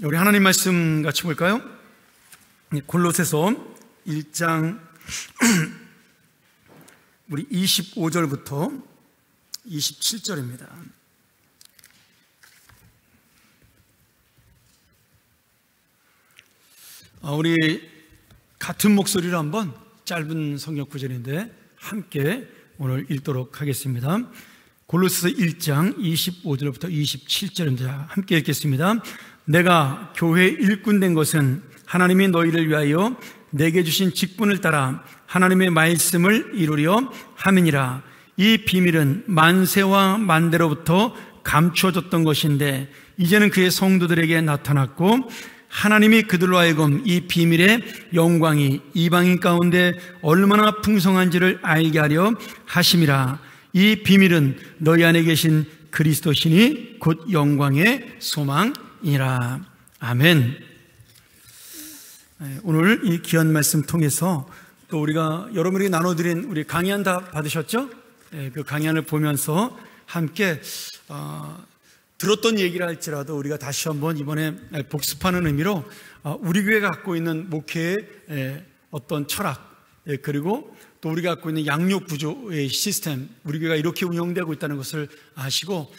우리 하나님 말씀 같이 볼까요? 골로새서 1장 우리 25절부터 27절입니다. 우리 같은 목소리로 한번 짧은 성경 구절인데 함께 오늘 읽도록 하겠습니다. 골로새서 1장 25절부터 27절입니다. 함께 읽겠습니다. 내가 교회 일꾼 된 것은 하나님이 너희를 위하여 내게 주신 직분을 따라 하나님의 말씀을 이루려 함이니라. 이 비밀은 만세와 만대로부터 감추어졌던 것인데 이제는 그의 성도들에게 나타났고 하나님이 그들로 하여금 이 비밀의 영광이 이방인 가운데 얼마나 풍성한지를 알게 하려 하심이라. 이 비밀은 너희 안에 계신 그리스도시니 곧 영광의 소망이라. 아멘. 오늘 이 귀한 말씀 통해서 또 우리가 여러분에게 나눠드린 우리 강의안 다 받으셨죠? 그 강의안을 보면서 함께 들었던 얘기를 할지라도 우리가 다시 한번 이번에 복습하는 의미로 우리 교회가 갖고 있는 목회의 어떤 철학, 그리고 또 우리가 갖고 있는 양육 구조의 시스템, 우리 교회가 이렇게 운영되고 있다는 것을 아시고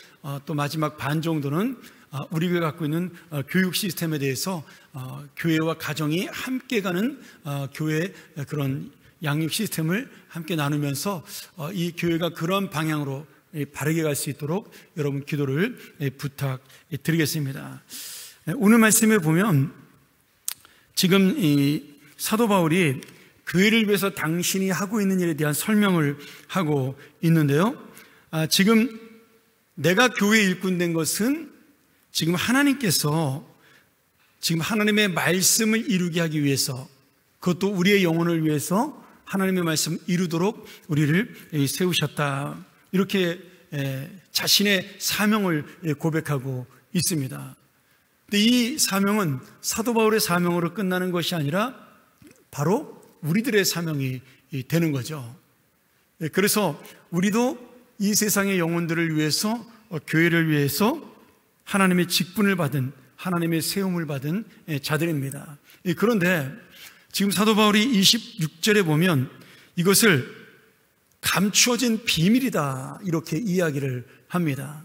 또 마지막 반 정도는 우리 교회가 갖고 있는 교육 시스템에 대해서 교회와 가정이 함께 가는 교회의 그런 양육 시스템을 함께 나누면서 이 교회가 그런 방향으로 바르게 갈 수 있도록 여러분 기도를 부탁드리겠습니다. 오늘 말씀에 보면 지금 이 사도 바울이 교회를 위해서 당신이 하고 있는 일에 대한 설명을 하고 있는데요. 지금 내가 교회 일꾼 된 것은 지금 하나님께서 지금 하나님의 말씀을 이루게 하기 위해서, 그것도 우리의 영혼을 위해서 하나님의 말씀을 이루도록 우리를 세우셨다. 이렇게 자신의 사명을 고백하고 있습니다. 근데 이 사명은 사도 바울의 사명으로 끝나는 것이 아니라 바로 우리들의 사명이 되는 거죠. 그래서 우리도 이 세상의 영혼들을 위해서, 교회를 위해서 하나님의 직분을 받은, 하나님의 세움을 받은 자들입니다. 그런데 지금 사도 바울이 26절에 보면 이것을 감추어진 비밀이다 이렇게 이야기를 합니다.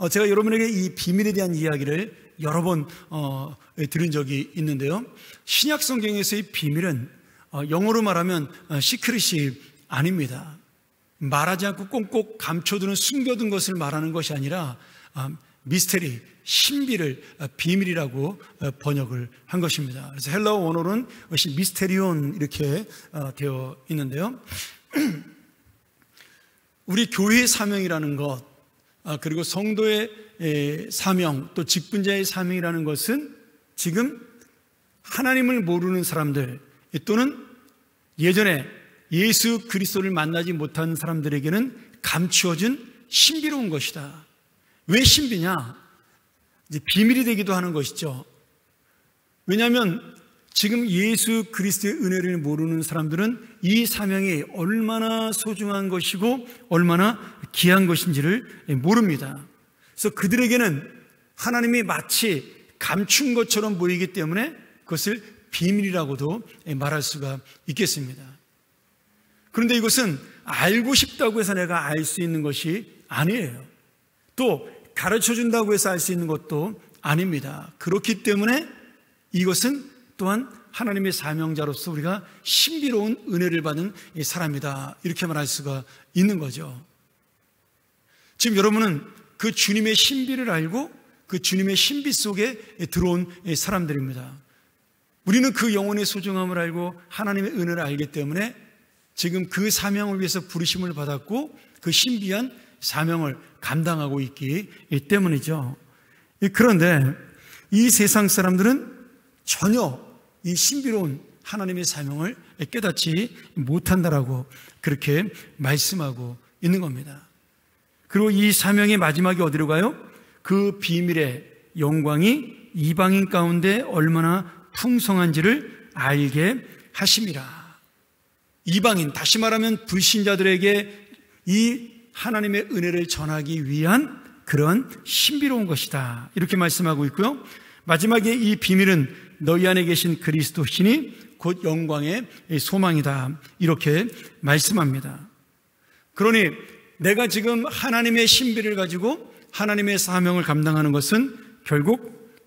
제가 여러분에게 이 비밀에 대한 이야기를 여러 번 들은 적이 있는데요. 신약 성경에서의 비밀은 영어로 말하면 시크릿이 아닙니다. 말하지 않고 꽁꽁 감춰두는, 숨겨둔 것을 말하는 것이 아니라 미스테리, 신비를 비밀이라고 번역을 한 것입니다. 그래서 헬라어 원어로는 것이 미스테리온 이렇게 되어 있는데요. 우리 교회의 사명이라는 것, 그리고 성도의 사명, 또 직분자의 사명이라는 것은 지금 하나님을 모르는 사람들, 또는 예전에 예수 그리스도를 만나지 못한 사람들에게는 감추어진 신비로운 것이다. 왜 신비냐? 이제 비밀이 되기도 하는 것이죠. 왜냐하면 지금 예수 그리스도의 은혜를 모르는 사람들은 이 사명이 얼마나 소중한 것이고 얼마나 귀한 것인지를 모릅니다. 그래서 그들에게는 하나님이 마치 감춘 것처럼 보이기 때문에 그것을 비밀이라고도 말할 수가 있겠습니다. 그런데 이것은 알고 싶다고 해서 내가 알 수 있는 것이 아니에요. 또 가르쳐준다고 해서 알 수 있는 것도 아닙니다. 그렇기 때문에 이것은 또한 하나님의 사명자로서 우리가 신비로운 은혜를 받은 사람이다 이렇게 말할 수가 있는 거죠. 지금 여러분은 그 주님의 신비를 알고 그 주님의 신비 속에 들어온 사람들입니다. 우리는 그 영혼의 소중함을 알고 하나님의 은혜를 알기 때문에 지금 그 사명을 위해서 부르심을 받았고 그 신비한 사명을 감당하고 있기 때문이죠. 그런데 이 세상 사람들은 전혀 이 신비로운 하나님의 사명을 깨닫지 못한다라고 그렇게 말씀하고 있는 겁니다. 그리고 이 사명의 마지막이 어디로 가요? 그 비밀의 영광이 이방인 가운데 얼마나 풍성한지를 알게 하심이라. 이방인, 다시 말하면 불신자들에게 이 하나님의 은혜를 전하기 위한 그런 신비로운 것이다 이렇게 말씀하고 있고요. 마지막에 이 비밀은 너희 안에 계신 그리스도시니 곧 영광의 소망이다. 이렇게 말씀합니다. 그러니 내가 지금 하나님의 신비를 가지고 하나님의 사명을 감당하는 것은 결국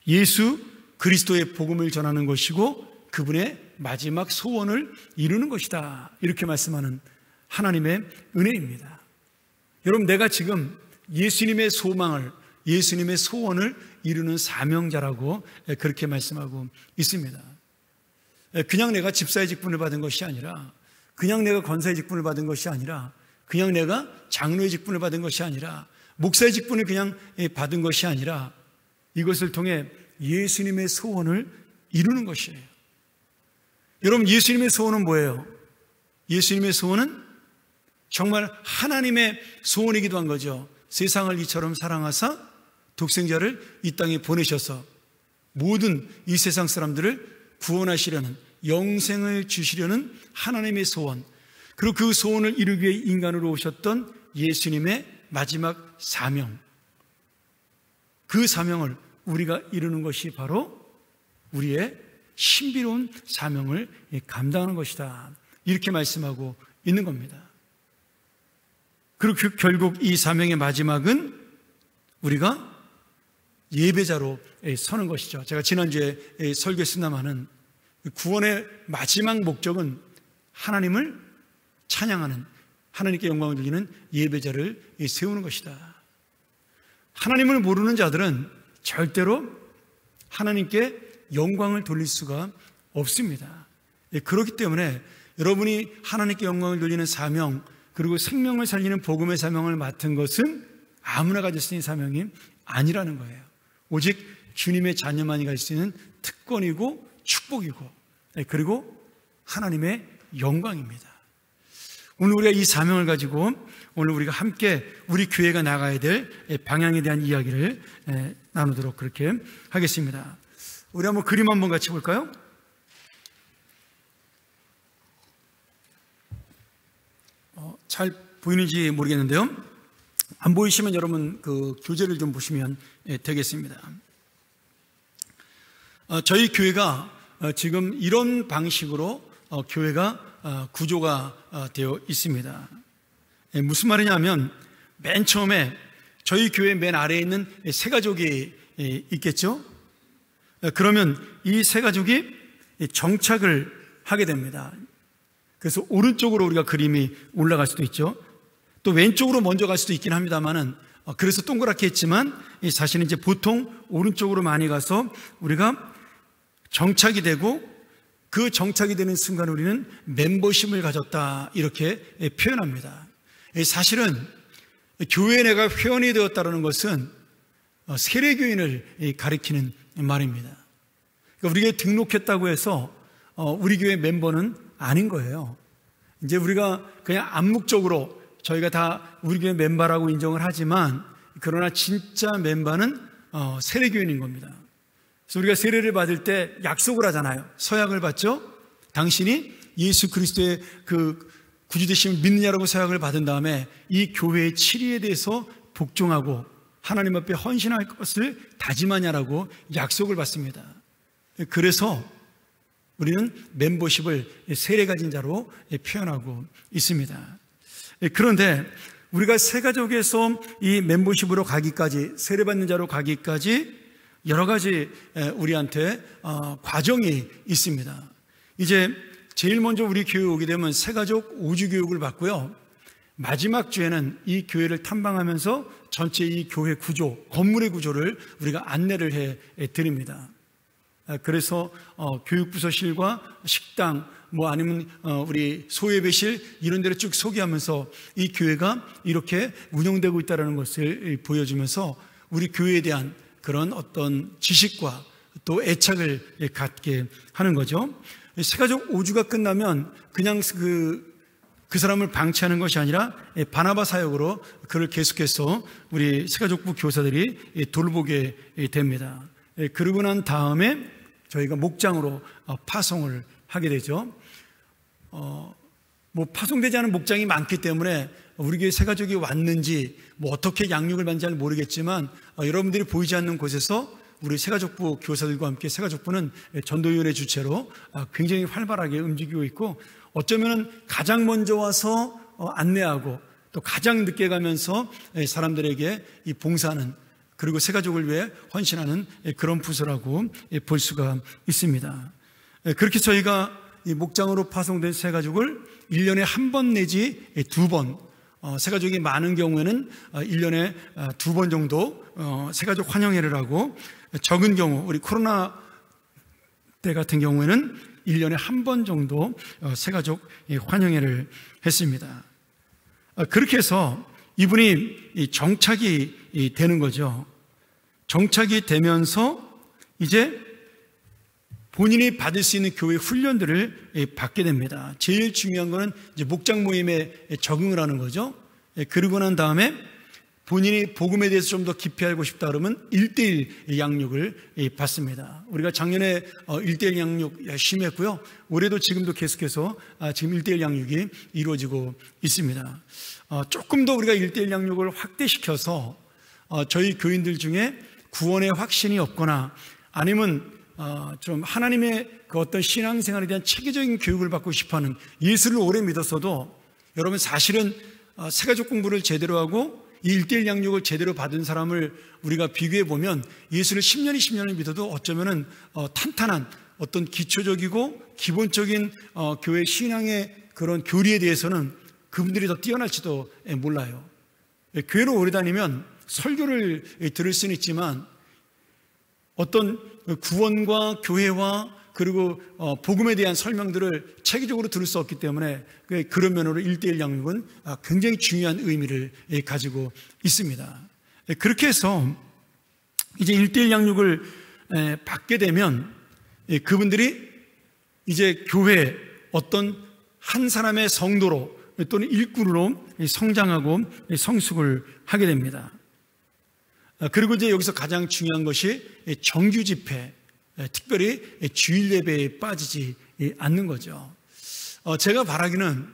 예수 그리스도의 복음을 전하는 것이고 그분의 마지막 소원을 이루는 것이다. 이렇게 말씀하는 하나님의 은혜입니다. 여러분, 내가 지금 예수님의 소망을, 예수님의 소원을 이루는 사명자라고 그렇게 말씀하고 있습니다. 그냥 내가 집사의 직분을 받은 것이 아니라, 그냥 내가 권사의 직분을 받은 것이 아니라, 그냥 내가 장로의 직분을 받은 것이 아니라, 목사의 직분을 그냥 받은 것이 아니라, 이것을 통해 예수님의 소원을 이루는 것이에요. 여러분, 예수님의 소원은 뭐예요? 예수님의 소원은 정말 하나님의 소원이기도 한 거죠. 세상을 이처럼 사랑하사 독생자를 이 땅에 보내셔서 모든 이 세상 사람들을 구원하시려는, 영생을 주시려는 하나님의 소원, 그리고 그 소원을 이루기 위해 인간으로 오셨던 예수님의 마지막 사명, 그 사명을 우리가 이루는 것이 바로 우리의 신비로운 사명을 감당하는 것이다. 이렇게 말씀하고 있는 겁니다. 그리고 결국 이 사명의 마지막은 우리가 예배자로 서는 것이죠. 제가 지난주에 설교했습니다마는 구원의 마지막 목적은 하나님을 찬양하는, 하나님께 영광을 드리는 예배자를 세우는 것이다. 하나님을 모르는 자들은 절대로 하나님께 영광을 돌릴 수가 없습니다. 그렇기 때문에 여러분이 하나님께 영광을 돌리는 사명, 그리고 생명을 살리는 복음의 사명을 맡은 것은 아무나 가질 수 있는 사명이 아니라는 거예요. 오직 주님의 자녀만이 갈 수 있는 특권이고 축복이고, 그리고 하나님의 영광입니다. 오늘 우리가 이 사명을 가지고 오늘 우리가 함께 우리 교회가 나가야 될 방향에 대한 이야기를 나누도록 그렇게 하겠습니다. 우리 한번 그림 한번 같이 볼까요? 잘 보이는지 모르겠는데요. 안 보이시면 여러분 그 교재를 좀 보시면 되겠습니다. 저희 교회가 지금 이런 방식으로 교회가 구조가 되어 있습니다. 무슨 말이냐면 맨 처음에 저희 교회 맨 아래에 있는 세 가족이 있겠죠. 그러면 이 세 가족이 정착을 하게 됩니다. 그래서 오른쪽으로 우리가 그림이 올라갈 수도 있죠. 또 왼쪽으로 먼저 갈 수도 있긴 합니다만은, 그래서 동그랗게 했지만 사실은 이제 보통 오른쪽으로 많이 가서 우리가 정착이 되고, 그 정착이 되는 순간 우리는 멤버십을 가졌다, 이렇게 표현합니다. 사실은 교회에 내가 회원이 되었다는 것은 세례교인을 가리키는 말입니다. 그러니까 우리 교회에 등록했다고 해서 우리 교회 멤버는 아닌 거예요. 이제 우리가 그냥 암묵적으로 저희가 다 우리 교회 멤버라고 인정을 하지만, 그러나 진짜 멤버는 세례교인인 겁니다. 그래서 우리가 세례를 받을 때 약속을 하잖아요. 서약을 받죠. 당신이 예수 그리스도의 그 구주되심을 믿느냐라고 서약을 받은 다음에 이 교회의 치리에 대해서 복종하고 하나님 앞에 헌신할 것을 다짐하냐라고 약속을 받습니다. 그래서 우리는 멤버십을 세례 가진 자로 표현하고 있습니다. 그런데 우리가 세 가족에서 이 멤버십으로 가기까지, 세례받는 자로 가기까지 여러 가지 우리한테 과정이 있습니다. 이제 제일 먼저 우리 교회에 오게 되면 세 가족 5주 교육을 받고요. 마지막 주에는 이 교회를 탐방하면서 전체 이 교회 구조, 건물의 구조를 우리가 안내를 해 드립니다. 그래서 교육부서실과 식당, 뭐 아니면 우리 소예배실 이런 데를 쭉 소개하면서 이 교회가 이렇게 운영되고 있다는 것을 보여주면서 우리 교회에 대한 그런 어떤 지식과 또 애착을 갖게 하는 거죠. 세가족 5주가 끝나면 그냥 그 사람을 방치하는 것이 아니라 바나바 사역으로 그를 계속해서 우리 세가족부 교사들이 돌보게 됩니다. 그러고 난 다음에 저희가 목장으로 파송을 하게 되죠. 뭐 파송되지 않은 목장이 많기 때문에 우리 교회 세가족이 왔는지 뭐 어떻게 양육을 받는지 잘 모르겠지만 여러분들이 보이지 않는 곳에서 우리 새가족부 교사들과 함께 새가족부는 전도위원회 주체로 굉장히 활발하게 움직이고 있고, 어쩌면 가장 먼저 와서 안내하고 또 가장 늦게 가면서 사람들에게 이 봉사하는, 그리고 새가족을 위해 헌신하는 그런 부서라고 볼 수가 있습니다. 그렇게 저희가 이 목장으로 파송된 새가족을 1년에 한 번 내지 두 번, 새가족이 많은 경우에는 1년에 두 번 정도 새가족 환영회를 하고, 적은 경우 우리 코로나 때 같은 경우에는 1년에 한 번 정도 새가족 환영회를 했습니다. 그렇게 해서 이분이 정착이 되는 거죠. 정착이 되면서 이제 본인이 받을 수 있는 교회 훈련들을 받게 됩니다. 제일 중요한 거는 이제 목장 모임에 적응을 하는 거죠. 그러고 난 다음에 본인이 복음에 대해서 좀 더 깊이 알고 싶다 그러면 1:1 양육을 받습니다. 우리가 작년에 1:1 양육 열심히 했고요. 올해도 지금도 계속해서 지금 1:1 양육이 이루어지고 있습니다. 조금 더 우리가 1:1 양육을 확대시켜서 저희 교인들 중에 구원의 확신이 없거나 아니면 좀 하나님의 그 어떤 신앙생활에 대한 체계적인 교육을 받고 싶어하는, 예수를 오래 믿었어도 여러분 사실은 새가족 공부를 제대로 하고 이 1:1 양육을 제대로 받은 사람을 우리가 비교해 보면 예수를 10년, 20년을 믿어도 어쩌면은 탄탄한 어떤 기초적이고 기본적인 교회 신앙의 그런 교리에 대해서는 그분들이 더 뛰어날지도 몰라요. 교회로 오래 다니면 설교를 들을 수는 있지만 어떤 구원과 교회와 그리고 복음에 대한 설명들을 체계적으로 들을 수 없기 때문에 그런 면으로 1:1 양육은 굉장히 중요한 의미를 가지고 있습니다. 그렇게 해서 이제 1:1 양육을 받게 되면 그분들이 이제 교회 어떤 한 사람의 성도로 또는 일꾼으로 성장하고 성숙을 하게 됩니다. 그리고 이제 여기서 가장 중요한 것이 정규 집회, 특별히 주일 예배에 빠지지 않는 거죠. 제가 바라기는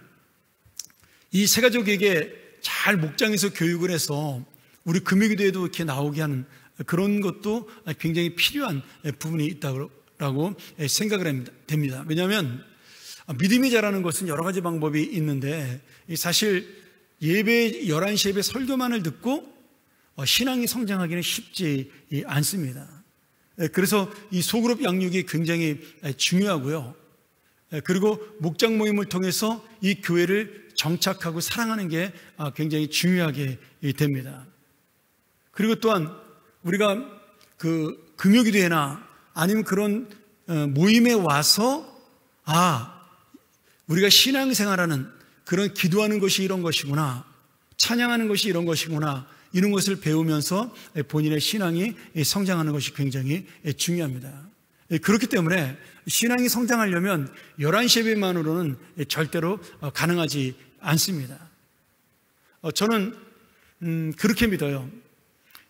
이 새가족에게 잘 목장에서 교육을 해서 우리 금요기도에도 이렇게 나오게 하는 그런 것도 굉장히 필요한 부분이 있다고 생각을 됩니다. 왜냐하면 믿음이 자라는 것은 여러 가지 방법이 있는데 사실 예배 11시 예배 설교만을 듣고 신앙이 성장하기는 쉽지 않습니다. 그래서 이 소그룹 양육이 굉장히 중요하고요. 그리고 목장 모임을 통해서 이 교회를 정착하고 사랑하는 게 굉장히 중요하게 됩니다. 그리고 또한 우리가 그 금요기도회나 아니면 그런 모임에 와서 우리가 신앙생활하는 그런 기도하는 것이 이런 것이구나, 찬양하는 것이 이런 것이구나, 이런 것을 배우면서 본인의 신앙이 성장하는 것이 굉장히 중요합니다. 그렇기 때문에 신앙이 성장하려면 11시 예배만으로는 절대로 가능하지 않습니다. 저는 그렇게 믿어요.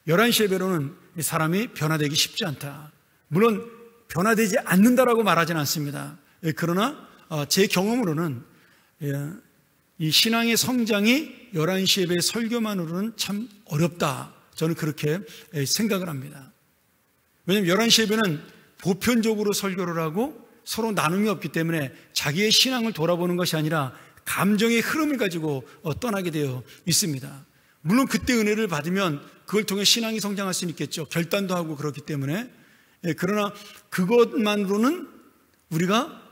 11시 예배로는 사람이 변화되기 쉽지 않다. 물론 변화되지 않는다라고 말하지는 않습니다. 그러나 제 경험으로는 이 신앙의 성장이 11시 예배 설교만으로는 참 어렵다. 저는 그렇게 생각을 합니다. 왜냐하면 11시 예배는 보편적으로 설교를 하고 서로 나눔이 없기 때문에 자기의 신앙을 돌아보는 것이 아니라 감정의 흐름을 가지고 떠나게 되어 있습니다. 물론 그때 은혜를 받으면 그걸 통해 신앙이 성장할 수는 있겠죠. 결단도 하고 그렇기 때문에. 그러나 그것만으로는 우리가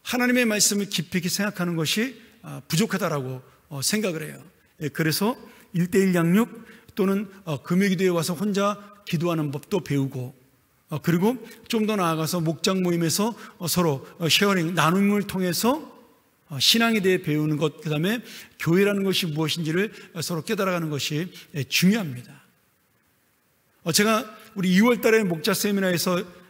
하나님의 말씀을 깊이 생각하는 것이 부족하다라고 생각을 해요. 그래서 1:1 양육 또는 금요기도에 와서 혼자 기도하는 법도 배우고, 그리고 좀 더 나아가서 목장 모임에서 서로 쉐어링, 나눔을 통해서 신앙에 대해 배우는 것, 그 다음에 교회라는 것이 무엇인지를 서로 깨달아가는 것이 중요합니다. 제가 우리 2월 달에 목자 세미나에서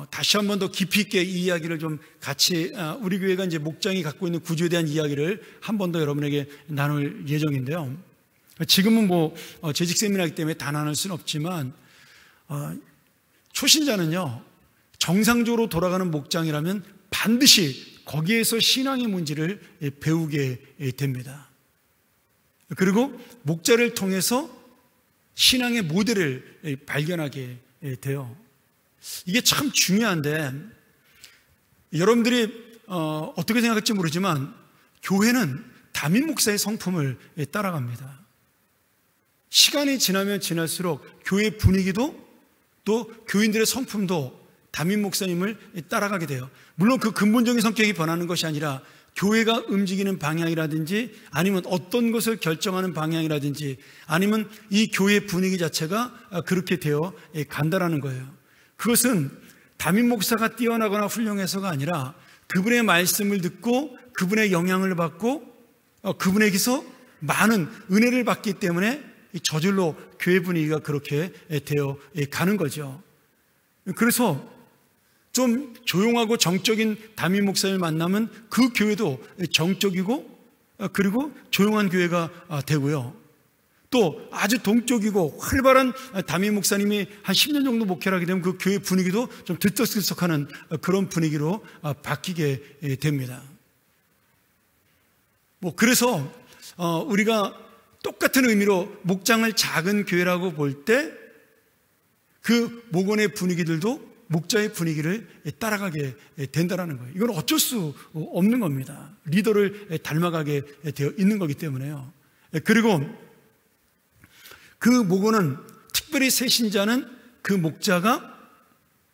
다시 한 번 더 깊이 있게 이 이야기를 좀 같이, 우리 교회가 이제 목장이 갖고 있는 구조에 대한 이야기를 한 번 더 여러분에게 나눌 예정인데요. 지금은 재직 세미나이기 때문에 다 나눌 수는 없지만, 초신자는요, 정상적으로 돌아가는 목장이라면 반드시 거기에서 신앙의 문제를 배우게 됩니다. 그리고 목자를 통해서 신앙의 모델을 발견하게 돼요. 이게 참 중요한데 여러분들이 어떻게 생각할지 모르지만 교회는 담임 목사의 성품을 따라갑니다. 시간이 지나면 지날수록 교회 분위기도 또 교인들의 성품도 담임 목사님을 따라가게 돼요. 물론 그 근본적인 성격이 변하는 것이 아니라 교회가 움직이는 방향이라든지 아니면 어떤 것을 결정하는 방향이라든지 아니면 이 교회 분위기 자체가 그렇게 되어 간다라는 거예요. 그것은 담임 목사가 뛰어나거나 훌륭해서가 아니라 그분의 말씀을 듣고 그분의 영향을 받고 그분에게서 많은 은혜를 받기 때문에 저절로 교회 분위기가 그렇게 되어 가는 거죠. 그래서 좀 조용하고 정적인 담임 목사를 만나면 그 교회도 정적이고 그리고 조용한 교회가 되고요. 또 아주 동적이고 활발한 담임 목사님이 한 10년 정도 목회를 하게 되면 그 교회 분위기도 좀 들썩들썩하는 그런 분위기로 바뀌게 됩니다. 그래서 우리가 똑같은 의미로 목장을 작은 교회라고 볼 때 그 목원의 분위기들도 목자의 분위기를 따라가게 된다는 거예요. 이건 어쩔 수 없는 겁니다. 리더를 닮아가게 되어 있는 거기 때문에요. 그리고 그 목원은 특별히 새신자는 그 목자가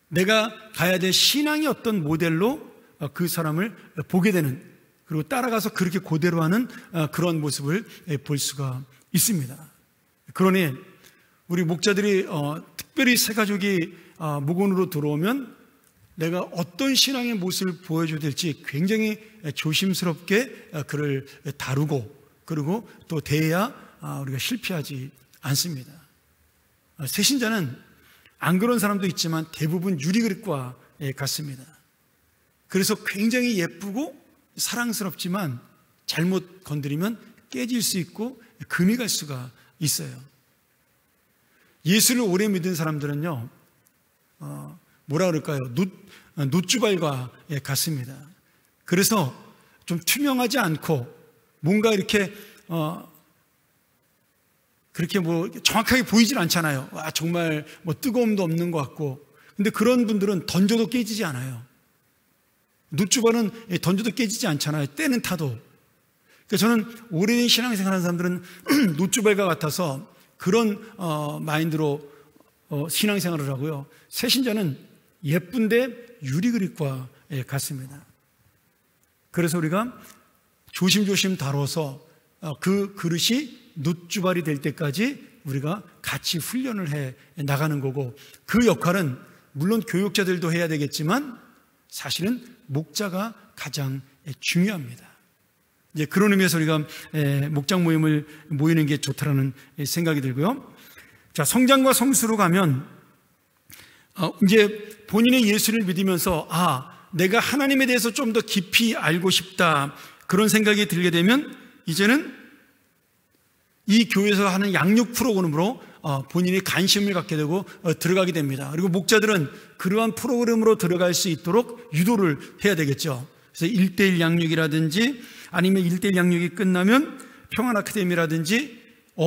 내가 가야 될 신앙의 어떤 모델로 그 사람을 보게 되는 그리고 따라가서 그렇게 그대로 하는 그런 모습을 볼 수가 있습니다. 그러니 우리 목자들이 특별히 새 가족이 목원으로 들어오면 내가 어떤 신앙의 모습을 보여줘야 될지 굉장히 조심스럽게 그를 다루고 그리고 또 대해야 우리가 실패하지 않습니다. 새신자는 안 그런 사람도 있지만 대부분 유리그릇과 같습니다. 그래서 굉장히 예쁘고 사랑스럽지만 잘못 건드리면 깨질 수 있고 금이 갈 수가 있어요. 예수를 오래 믿은 사람들은요, 뭐라 그럴까요? 놋주발과 같습니다. 그래서 좀 투명하지 않고 뭔가 이렇게 그렇게 정확하게 보이질 않잖아요. 와, 정말 뜨거움도 없는 것 같고. 근데 그런 분들은 던져도 깨지지 않아요. 놋주발은 던져도 깨지지 않잖아요. 때는 타도. 그러니까 저는 오래된 신앙생활 하는 사람들은 놋주발과 같아서 그런 마인드로 신앙생활을 하고요. 새신자는 예쁜데 유리그릇과 같습니다. 그래서 우리가 조심조심 다뤄서 그 그릇이 놋주발이 될 때까지 우리가 같이 훈련을 해 나가는 거고 그 역할은 물론 교육자들도 해야 되겠지만 사실은 목자가 가장 중요합니다. 이제 그런 의미에서 우리가 목장 모임을 모이는 게 좋다라는 생각이 들고요. 자, 성장과 성수로 가면 이제 본인의 예수를 믿으면서 내가 하나님에 대해서 좀 더 깊이 알고 싶다 그런 생각이 들게 되면 이제는 이 교회에서 하는 양육 프로그램으로 본인이 관심을 갖게 되고 들어가게 됩니다. 그리고 목자들은 그러한 프로그램으로 들어갈 수 있도록 유도를 해야 되겠죠. 그래서 1:1 양육이라든지 아니면 1:1 양육이 끝나면 평안 아카데미라든지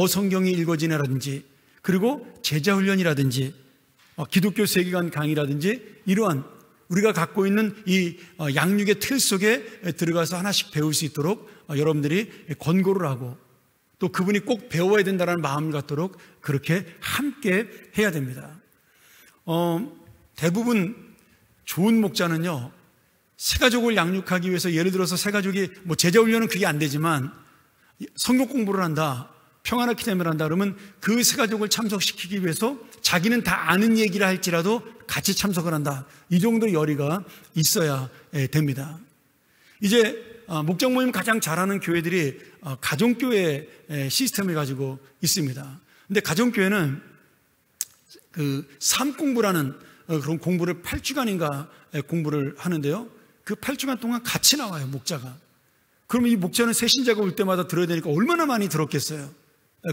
성경이 읽어지네라든지 그리고 제자훈련이라든지 기독교 세계관 강의라든지 이러한 우리가 갖고 있는 이 양육의 틀 속에 들어가서 하나씩 배울 수 있도록 여러분들이 권고를 하고 또 그분이 꼭 배워야 된다는 마음을 갖도록 그렇게 함께 해야 됩니다. 대부분 좋은 목자는요, 새가족을 양육하기 위해서 예를 들어서 새가족이 제자훈련은 그게 안 되지만 성경 공부를 한다, 평안 아카데미를 한다 그러면 그 새가족을 참석시키기 위해서 자기는 다 아는 얘기를 할지라도 같이 참석을 한다. 이 정도 열의가 있어야 됩니다. 이제 목장 모임 가장 잘하는 교회들이 가정교회 시스템을 가지고 있습니다. 근데 가정교회는 그 삶공부라는 그런 공부를 8주간인가 공부를 하는데요. 그 8주간 동안 같이 나와요, 목자가. 그러면 이 목자는 새신자가 올 때마다 들어야 되니까 얼마나 많이 들었겠어요.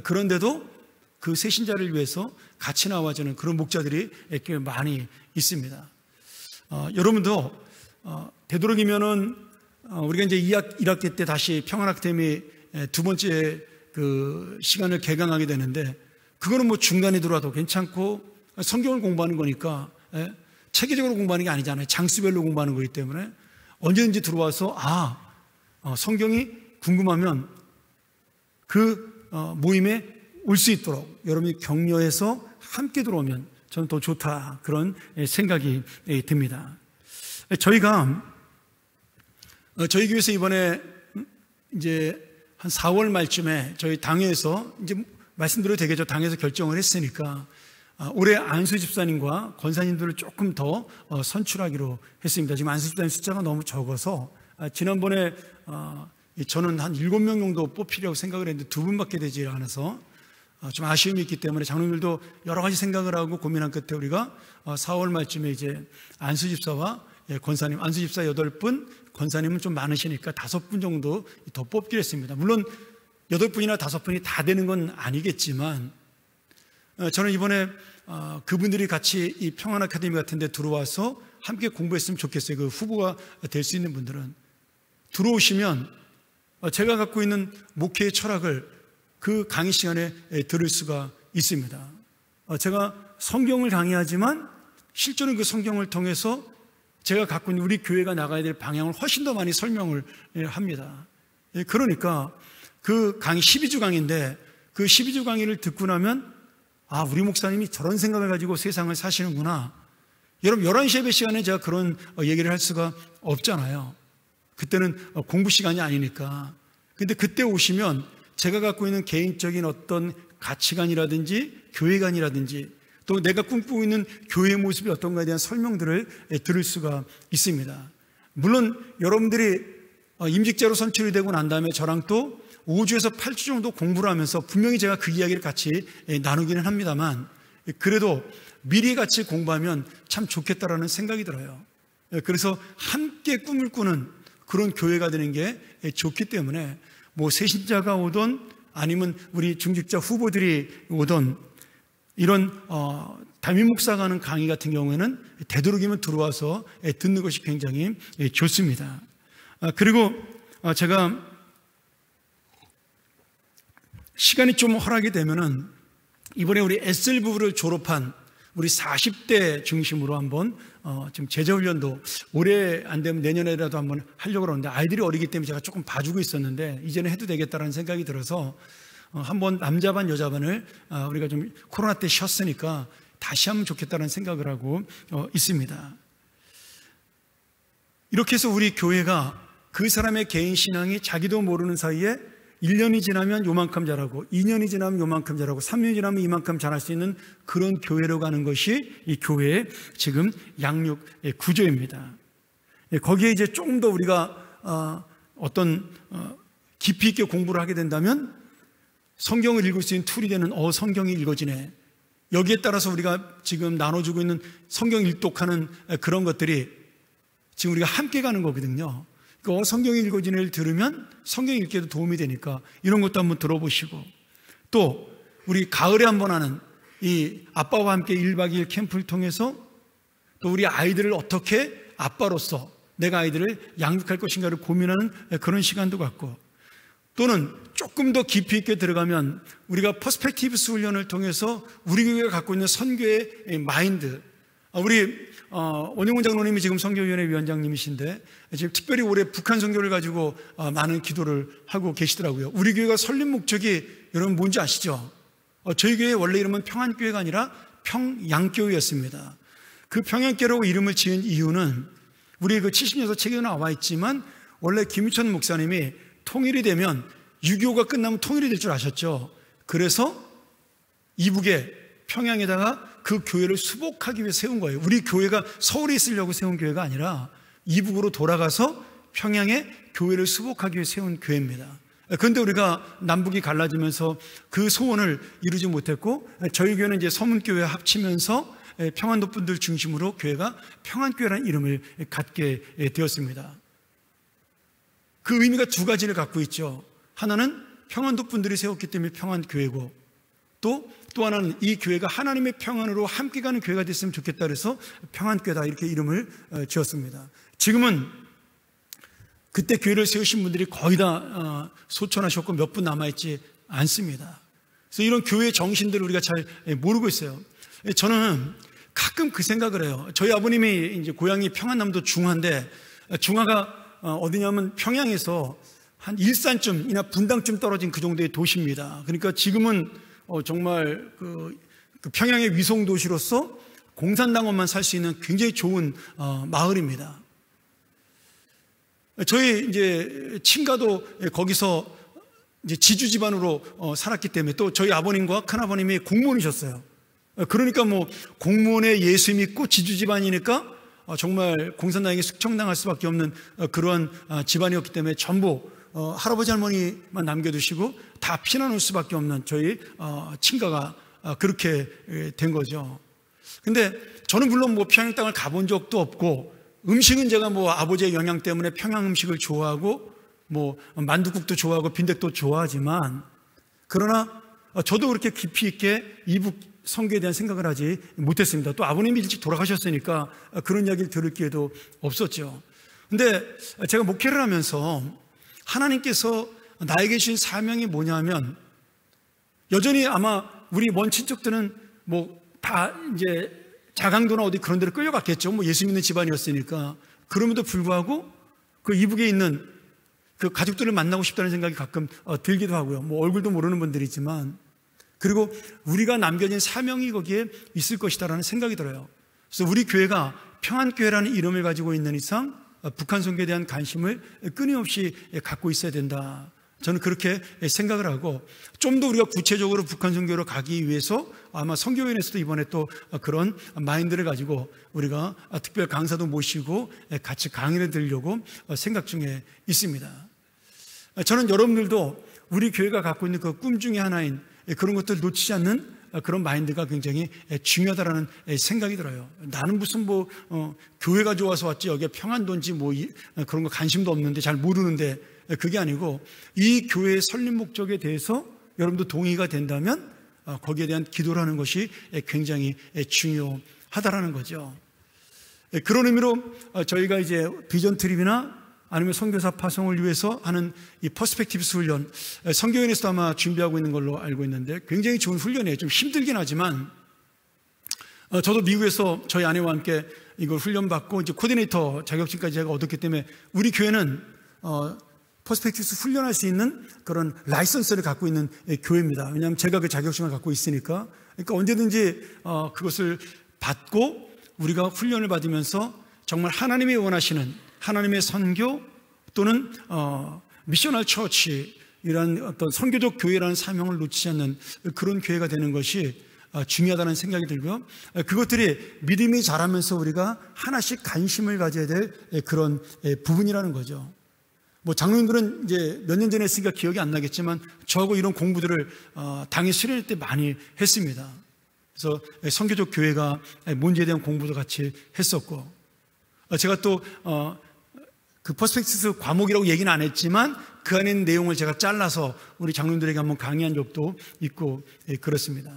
그런데도 그 새신자를 위해서 같이 나와주는 그런 목자들이 꽤 많이 있습니다. 여러분도 되도록이면은 우리가 이제 1학기 때 다시 평안 아카데미 두 번째 그 시간을 개강하게 되는데 그거는 중간에 들어와도 괜찮고 성경을 공부하는 거니까 체계적으로 공부하는 게 아니잖아요. 장수별로 공부하는 거기 때문에 언제든지 들어와서 성경이 궁금하면 그 모임에 올 수 있도록 여러분이 격려해서 함께 들어오면 저는 더 좋다, 그런 생각이 듭니다. 저희 교회에서 이번에 이제 한 4월 말쯤에 저희 당에서 이제 말씀드려도 되겠죠. 당에서 결정을 했으니까 올해 안수 집사님과 권사님들을 조금 더 선출하기로 했습니다. 지금 안수 집사님 숫자가 너무 적어서 지난번에 저는 한 7명 정도 뽑히려고 생각을 했는데 2분밖에 되지 않아서 좀 아쉬움이 있기 때문에 장로님들도 여러 가지 생각을 하고 고민한 끝에 우리가 4월 말쯤에 이제 안수 집사와 권사님, 안수 집사 8분, 권사님은 좀 많으시니까 5분 정도 더 뽑기로 했습니다. 물론 8분이나 5분이 다 되는 건 아니겠지만 저는 이번에 그분들이 같이 이 평안 아카데미 같은 데 들어와서 함께 공부했으면 좋겠어요. 그 후보가 될 수 있는 분들은 들어오시면 제가 갖고 있는 목회의 철학을 그 강의 시간에 들을 수가 있습니다. 제가 성경을 강의하지만 실제로 그 성경을 통해서 제가 갖고 있는 우리 교회가 나가야 될 방향을 훨씬 더 많이 설명을 합니다. 그러니까 그 강의 12주 강의인데 그 12주 강의를 듣고 나면 우리 목사님이 저런 생각을 가지고 세상을 사시는구나. 여러분 11시 예배 시간에 제가 그런 얘기를 할 수가 없잖아요. 그때는 공부 시간이 아니니까. 근데 그때 오시면 제가 갖고 있는 개인적인 어떤 가치관이라든지 교회관이라든지 또 내가 꿈꾸고 있는 교회의 모습이 어떤가에 대한 설명들을 들을 수가 있습니다. 물론 여러분들이 임직자로 선출이 되고 난 다음에 저랑 또 5주에서 8주 정도 공부를 하면서 분명히 제가 그 이야기를 같이 나누기는 합니다만 그래도 미리 같이 공부하면 참 좋겠다라는 생각이 들어요. 그래서 함께 꿈을 꾸는 그런 교회가 되는 게 좋기 때문에 뭐 새신자가 오든 아니면 우리 중직자 후보들이 오든 이런 담임 목사가 하는 강의 같은 경우에는 되도록이면 들어와서 듣는 것이 굉장히 좋습니다. 그리고 제가 시간이 좀 허락이 되면은 이번에 우리 SL 부부를 졸업한 우리 40대 중심으로 한번 지금 제자훈련도 올해 안 되면 내년에라도 한번 하려고 그러는데 아이들이 어리기 때문에 제가 조금 봐주고 있었는데 이제는 해도 되겠다라는 생각이 들어서 한번 남자반 여자반을 우리가 좀 코로나 때 쉬었으니까 다시 하면 좋겠다는 생각을 하고 있습니다. 이렇게 해서 우리 교회가 그 사람의 개인 신앙이 자기도 모르는 사이에 1년이 지나면 요만큼 자라고 2년이 지나면 요만큼 자라고 3년이 지나면 이만큼 자랄 수 있는 그런 교회로 가는 것이 이 교회의 지금 양육 구조입니다. 거기에 이제 조금 더 우리가 어떤 깊이 있게 공부를 하게 된다면 성경을 읽을 수 있는 툴이 되는 성경이 읽어지네. 여기에 따라서 우리가 지금 나눠주고 있는 성경 일독하는 그런 것들이 지금 우리가 함께 가는 거거든요. 그 성경이 읽어지네를 들으면 성경 읽기에도 도움이 되니까 이런 것도 한번 들어보시고 또 우리 가을에 한번 하는 이 아빠와 함께 1박 2일 캠프를 통해서 또 우리 아이들을 어떻게 아빠로서 내가 아이들을 양육할 것인가를 고민하는 그런 시간도 갖고 또는 조금 더 깊이 있게 들어가면 우리가 퍼스펙티브스 훈련을 통해서 우리 교회가 갖고 있는 선교의 마인드 우리 원영훈 장로님이 지금 선교위원회 위원장님이신데 지금 특별히 올해 북한 선교를 가지고 많은 기도를 하고 계시더라고요. 우리 교회가 설립 목적이 여러분 뭔지 아시죠? 저희 교회 원래 이름은 평안교회가 아니라 평양교회였습니다. 그 평양교회라고 이름을 지은 이유는 우리 그 70년서 책에 나와 있지만 원래 김유천 목사님이 통일이 되면 6.25가 끝나면 통일이 될 줄 아셨죠. 그래서 이북에 평양에다가 그 교회를 수복하기 위해 세운 거예요. 우리 교회가 서울에 있으려고 세운 교회가 아니라 이북으로 돌아가서 평양에 교회를 수복하기 위해 세운 교회입니다. 그런데 우리가 남북이 갈라지면서 그 소원을 이루지 못했고 저희 교회는 이제 서문교회 합치면서 평안도 분들 중심으로 교회가 평안교회라는 이름을 갖게 되었습니다. 그 의미가 두 가지를 갖고 있죠. 하나는 평안도 분들이 세웠기 때문에 평안교회고 또 하나는 이 교회가 하나님의 평안으로 함께 가는 교회가 됐으면 좋겠다 그래서 평안교회다 이렇게 이름을 지었습니다. 지금은 그때 교회를 세우신 분들이 거의 다 소천하셨고 몇 분 남아있지 않습니다. 그래서 이런 교회의 정신들을 우리가 잘 모르고 있어요. 저는 가끔 그 생각을 해요. 저희 아버님이 이제 고향이 평안남도 중화인데, 중화가 어디냐면 평양에서 한 일산쯤이나 분당쯤 떨어진 그 정도의 도시입니다. 그러니까 지금은 정말 그 평양의 위성 도시로서 공산당원만 살 수 있는 굉장히 좋은 마을입니다. 저희 이제 친가도 거기서 이제 지주 집안으로 살았기 때문에, 또 저희 아버님과 큰아버님이 공무원이셨어요. 그러니까 뭐 공무원의 예수 믿고 지주 집안이니까 정말 공산당에게 숙청당할 수밖에 없는 그런 집안이었기 때문에 전부 할아버지 할머니만 남겨두시고 다 피난 올 수밖에 없는 저희 친가가 그렇게 된 거죠. 근데 저는 물론 뭐 평양 땅을 가본 적도 없고, 음식은 제가 뭐 아버지의 영향 때문에 평양 음식을 좋아하고 뭐 만둣국도 좋아하고 빈대떡도 좋아하지만, 그러나 저도 그렇게 깊이 있게 이북 선교에 대한 생각을 하지 못했습니다. 또 아버님이 일찍 돌아가셨으니까 그런 이야기를 들을 기회도 없었죠. 근데 제가 목회를 하면서 하나님께서 나에게 주신 사명이 뭐냐면, 여전히 아마 우리 먼 친척들은 뭐 다 이제 자강도나 어디 그런 데로 끌려갔겠죠. 뭐 예수 믿는 집안이었으니까. 그럼에도 불구하고 그 이북에 있는 그 가족들을 만나고 싶다는 생각이 가끔 들기도 하고요. 뭐 얼굴도 모르는 분들이지만, 그리고 우리가 남겨진 사명이 거기에 있을 것이다라는 생각이 들어요. 그래서 우리 교회가 평안교회라는 이름을 가지고 있는 이상 북한 선교에 대한 관심을 끊임없이 갖고 있어야 된다. 저는 그렇게 생각을 하고, 좀 더 우리가 구체적으로 북한 선교로 가기 위해서 아마 선교회에서도 이번에 또 그런 마인드를 가지고 우리가 특별 강사도 모시고 같이 강의를 들으려고 생각 중에 있습니다. 저는 여러분들도 우리 교회가 갖고 있는 그 꿈 중에 하나인 그런 것들을 놓치지 않는 그런 마인드가 굉장히 중요하다는 생각이 들어요. 나는 무슨 뭐 교회가 좋아서 왔지 여기에 평안도인지 뭐 그런 거 관심도 없는데 잘 모르는데, 그게 아니고 이 교회의 설립 목적에 대해서 여러분도 동의가 된다면 거기에 대한 기도를 하는 것이 굉장히 중요하다라는 거죠. 그런 의미로 저희가 이제 비전 트립이나 아니면 선교사 파송을 위해서 하는 이 퍼스펙티브스 훈련, 선교연에서도 아마 준비하고 있는 걸로 알고 있는데 굉장히 좋은 훈련이에요. 좀 힘들긴 하지만 저도 미국에서 저희 아내와 함께 이걸 훈련받고 이제 코디네이터 자격증까지 제가 얻었기 때문에 우리 교회는 퍼스펙티브스 훈련할 수 있는 그런 라이선스를 갖고 있는 교회입니다. 왜냐하면 제가 그 자격증을 갖고 있으니까. 그러니까 언제든지 그것을 받고 우리가 훈련을 받으면서 정말 하나님이 원하시는 하나님의 선교 또는 미셔널 처치, 이런 어떤 선교적 교회라는 사명을 놓치지 않는 그런 교회가 되는 것이 중요하다는 생각이 들고요. 그것들이 믿음이 자라면서 우리가 하나씩 관심을 가져야 될 그런 부분이라는 거죠. 뭐 장로님들은 이제 몇 년 전에 했으니까 기억이 안 나겠지만 저하고 이런 공부들을 당일 수련회 때 많이 했습니다. 그래서 선교적 교회가 뭔지에 대한 공부도 같이 했었고, 제가 또 그 퍼스펙티브스 과목이라고 얘기는 안 했지만 그 안에 있는 내용을 제가 잘라서 우리 장로님들에게 한번 강의한 적도 있고 그렇습니다.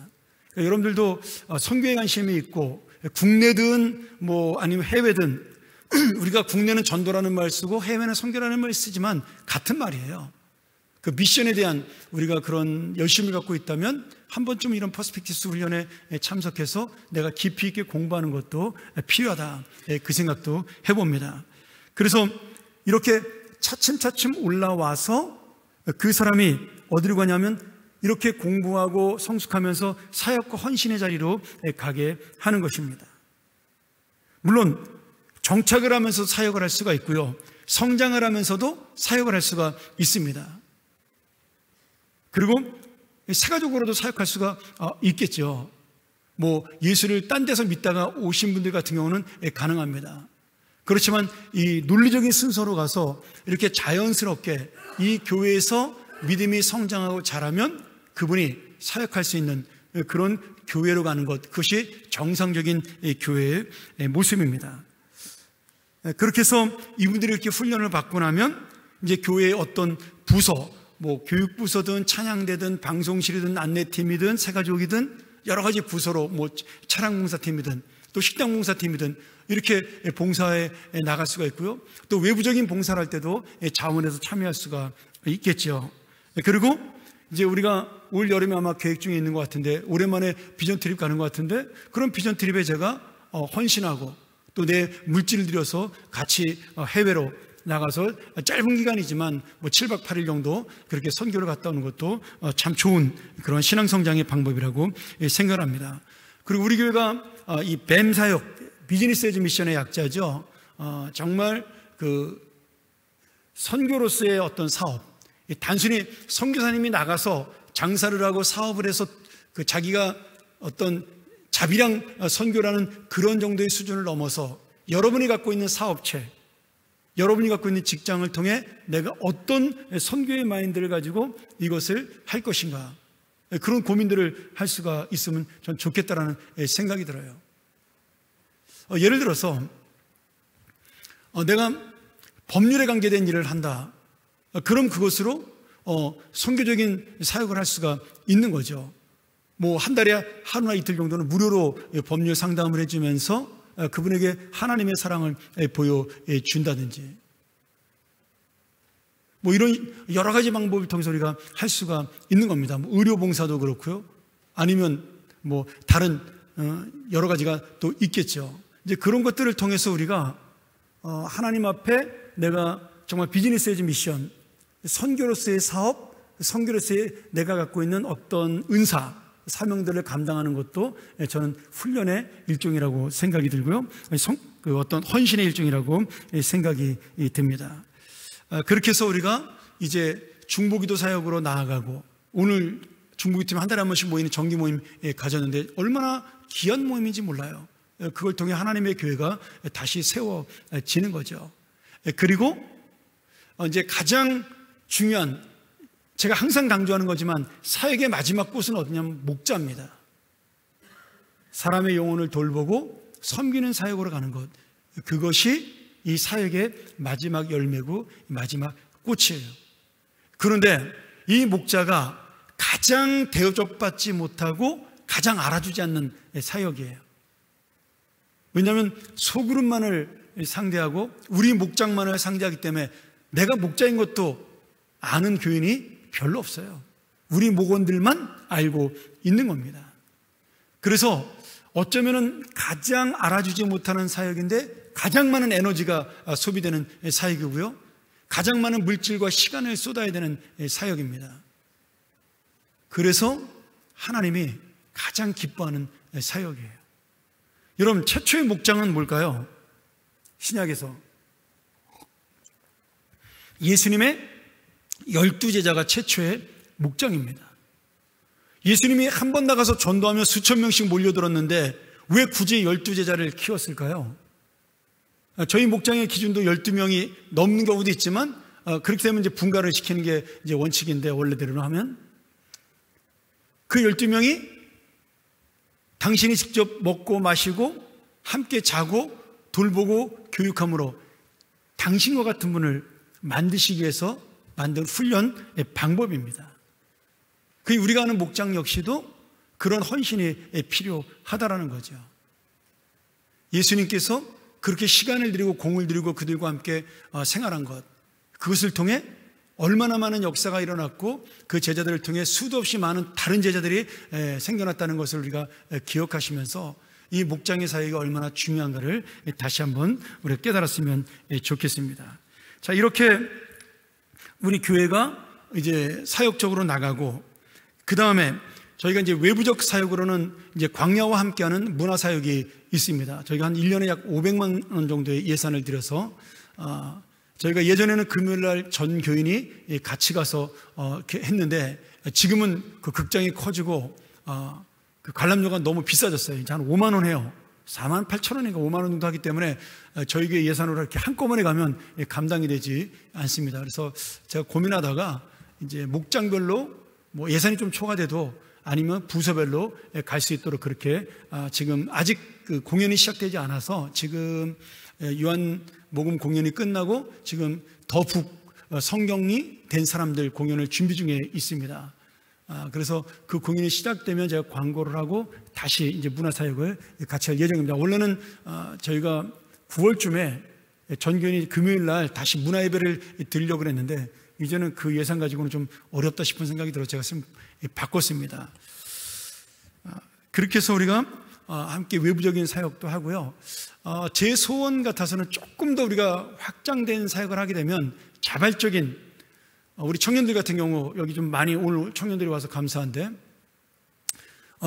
그러니까 여러분들도 선교에 관심이 있고 국내든 뭐 아니면 해외든 우리가 국내는 전도라는 말 쓰고 해외는 선교라는 말 쓰지만 같은 말이에요. 그 미션에 대한 우리가 그런 열심을 갖고 있다면 한 번쯤 이런 퍼스펙티브스 훈련에 참석해서 내가 깊이 있게 공부하는 것도 필요하다, 그 생각도 해봅니다. 그래서 이렇게 차츰차츰 올라와서 그 사람이 어디로 가냐면 이렇게 공부하고 성숙하면서 사역과 헌신의 자리로 가게 하는 것입니다. 물론 정착을 하면서 사역을 할 수가 있고요, 성장을 하면서도 사역을 할 수가 있습니다. 그리고 세가족으로도 사역할 수가 있겠죠. 뭐 예수를 딴 데서 믿다가 오신 분들 같은 경우는 가능합니다. 그렇지만 이 논리적인 순서로 가서 이렇게 자연스럽게 이 교회에서 믿음이 성장하고 자라면 그분이 사역할 수 있는 그런 교회로 가는 것, 그것이 정상적인 교회의 모습입니다. 그렇게 해서 이분들이 이렇게 훈련을 받고 나면 이제 교회의 어떤 부서, 뭐 교육부서든 찬양대든 방송실이든 안내팀이든 새가족이든 여러 가지 부서로 뭐 차량봉사팀이든 또 식당봉사팀이든 이렇게 봉사에 나갈 수가 있고요. 또 외부적인 봉사를 할 때도 자원에서 참여할 수가 있겠죠. 그리고 이제 우리가 올 여름에 아마 계획 중에 있는 것 같은데, 오랜만에 비전 트립 가는 것 같은데, 그런 비전 트립에 제가 헌신하고 또 내 물질을 들여서 같이 해외로 나가서 짧은 기간이지만 뭐 7박 8일 정도 그렇게 선교를 갔다 오는 것도 참 좋은 그런 신앙성장의 방법이라고 생각합니다. 그리고 우리 교회가 이 뱀 사역, 비즈니스 에즈 미션의 약자죠. 정말 그 선교로서의 어떤 사업, 단순히 선교사님이 나가서 장사를 하고 사업을 해서 그 자기가 어떤 자비량 선교라는 그런 정도의 수준을 넘어서 여러분이 갖고 있는 사업체, 여러분이 갖고 있는 직장을 통해 내가 어떤 선교의 마인드를 가지고 이것을 할 것인가, 그런 고민들을 할 수가 있으면 전 좋겠다라는 생각이 들어요. 예를 들어서 내가 법률에 관계된 일을 한다. 그럼 그것으로 선교적인 사역을 할 수가 있는 거죠. 뭐 한 달에 하루나 이틀 정도는 무료로 법률 상담을 해주면서 그분에게 하나님의 사랑을 보여준다든지, 뭐 이런 여러 가지 방법을 통해서 우리가 할 수가 있는 겁니다. 뭐 의료봉사도 그렇고요. 아니면 뭐 다른 여러 가지가 또 있겠죠. 이제 그런 것들을 통해서 우리가 하나님 앞에 내가 정말 비즈니스 에즈 미션, 선교로서의 사업, 선교로서의 내가 갖고 있는 어떤 은사, 사명들을 감당하는 것도 저는 훈련의 일종이라고 생각이 들고요. 그 어떤 헌신의 일종이라고 생각이 듭니다. 그렇게 해서 우리가 이제 중보기도 사역으로 나아가고, 오늘 중보기팀 한 달에 한 번씩 모이는 정기 모임 가졌는데 얼마나 귀한 모임인지 몰라요. 그걸 통해 하나님의 교회가 다시 세워지는 거죠. 그리고 이제 가장 중요한, 제가 항상 강조하는 거지만 사역의 마지막 곳은 어디냐면 목자입니다. 사람의 영혼을 돌보고 섬기는 사역으로 가는 것, 그것이 이 사역의 마지막 열매고 마지막 꽃이에요. 그런데 이 목자가 가장 대접받지 못하고 가장 알아주지 않는 사역이에요. 왜냐하면 소그룹만을 상대하고 우리 목장만을 상대하기 때문에 내가 목자인 것도 아는 교인이 별로 없어요. 우리 목원들만 알고 있는 겁니다. 그래서 어쩌면은 가장 알아주지 못하는 사역인데 가장 많은 에너지가 소비되는 사역이고요, 가장 많은 물질과 시간을 쏟아야 되는 사역입니다. 그래서 하나님이 가장 기뻐하는 사역이에요. 여러분, 최초의 목장은 뭘까요? 신약에서 예수님의 12제자가 최초의 목장입니다. 예수님이 한 번 나가서 전도하며 수천 명씩 몰려들었는데 왜 굳이 12제자를 키웠을까요? 저희 목장의 기준도 12명이 넘는 경우도 있지만 그렇게 되면 이제 분가를 시키는 게 이제 원칙인데, 원래대로 하면 그 12명이 당신이 직접 먹고 마시고 함께 자고 돌보고 교육함으로 당신과 같은 분을 만드시기 위해서 만든 훈련 방법입니다. 그 우리가 하는 목장 역시도 그런 헌신이 필요하다라는 거죠. 예수님께서 그렇게 시간을 들이고 공을 들이고 그들과 함께 생활한 것, 그것을 통해 얼마나 많은 역사가 일어났고 그 제자들을 통해 수도 없이 많은 다른 제자들이 생겨났다는 것을 우리가 기억하시면서 이 목장의 사역이 얼마나 중요한가를 다시 한번 우리가 깨달았으면 좋겠습니다. 자, 이렇게 우리 교회가 이제 사역적으로 나가고, 그 다음에 저희가 이제 외부적 사역으로는 이제 광야와 함께하는 문화 사역이 있습니다. 저희가 한 1년에 약 500만 원 정도의 예산을 들여서 저희가 예전에는 금요일 날 전 교인이 같이 가서 이렇게 했는데, 지금은 그 극장이 커지고 그 관람료가 너무 비싸졌어요. 이제 한 5만 원 해요. 4만 8천 원인가 5만 원 정도 하기 때문에 저희 교회 예산으로 이렇게 한꺼번에 가면 감당이 되지 않습니다. 그래서 제가 고민하다가 이제 목장별로 뭐 예산이 좀 초과돼도 아니면 부서별로 갈 수 있도록 그렇게 지금 아직 그 공연이 시작되지 않아서 지금 요한복음 공연이 끝나고 지금 더 북 성경이 된 사람들 공연을 준비 중에 있습니다. 그래서 그 공연이 시작되면 제가 광고를 하고 다시 이제 문화사역을 같이 할 예정입니다. 원래는 저희가 9월쯤에 전교인이 금요일 날 다시 문화예배를 드리려고 했는데 이제는 그 예산 가지고는 좀 어렵다 싶은 생각이 들어 제가 바꿨습니다. 그렇게 해서 우리가 함께 외부적인 사역도 하고요. 제 소원 같아서는 조금 더 우리가 확장된 사역을 하게 되면 자발적인 우리 청년들 같은 경우 여기 좀 많이 오늘 청년들이 와서 감사한데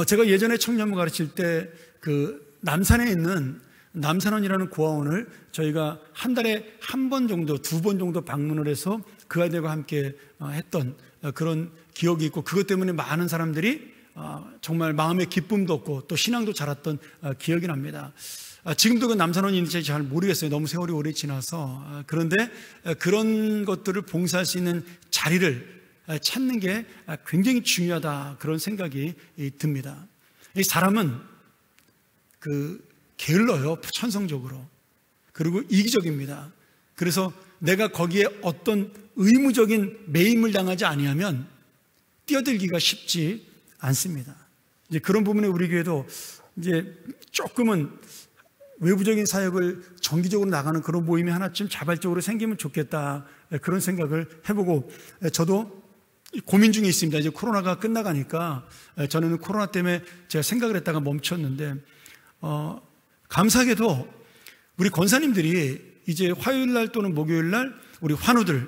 제가 예전에 청년부 가르칠 때 그 남산에 있는 남산원이라는 고아원을 저희가 한 달에 한 번 정도, 2번 정도 방문을 해서 그 아이들과 함께 했던 그런 기억이 있고 그것 때문에 많은 사람들이 정말 마음의 기쁨도 얻고 또 신앙도 자랐던 기억이 납니다. 지금도 그 남산원이 있는지 잘 모르겠어요. 너무 세월이 오래 지나서. 그런데 그런 것들을 봉사할 수 있는 자리를 찾는 게 굉장히 중요하다 그런 생각이 듭니다. 이 사람은 게을러요. 천성적으로. 그리고 이기적입니다. 그래서 내가 거기에 어떤 의무적인 매임을 당하지 아니하면 뛰어들기가 쉽지 않습니다. 이제 그런 부분에 우리 교회도 이제 조금은 외부적인 사역을 정기적으로 나가는 그런 모임이 하나쯤 자발적으로 생기면 좋겠다 그런 생각을 해보고 저도 고민 중에 있습니다. 이제 코로나가 끝나가니까 저는 코로나 때문에 제가 생각을 했다가 멈췄는데 감사하게도 우리 권사님들이 이제 화요일날 또는 목요일날 우리 환우들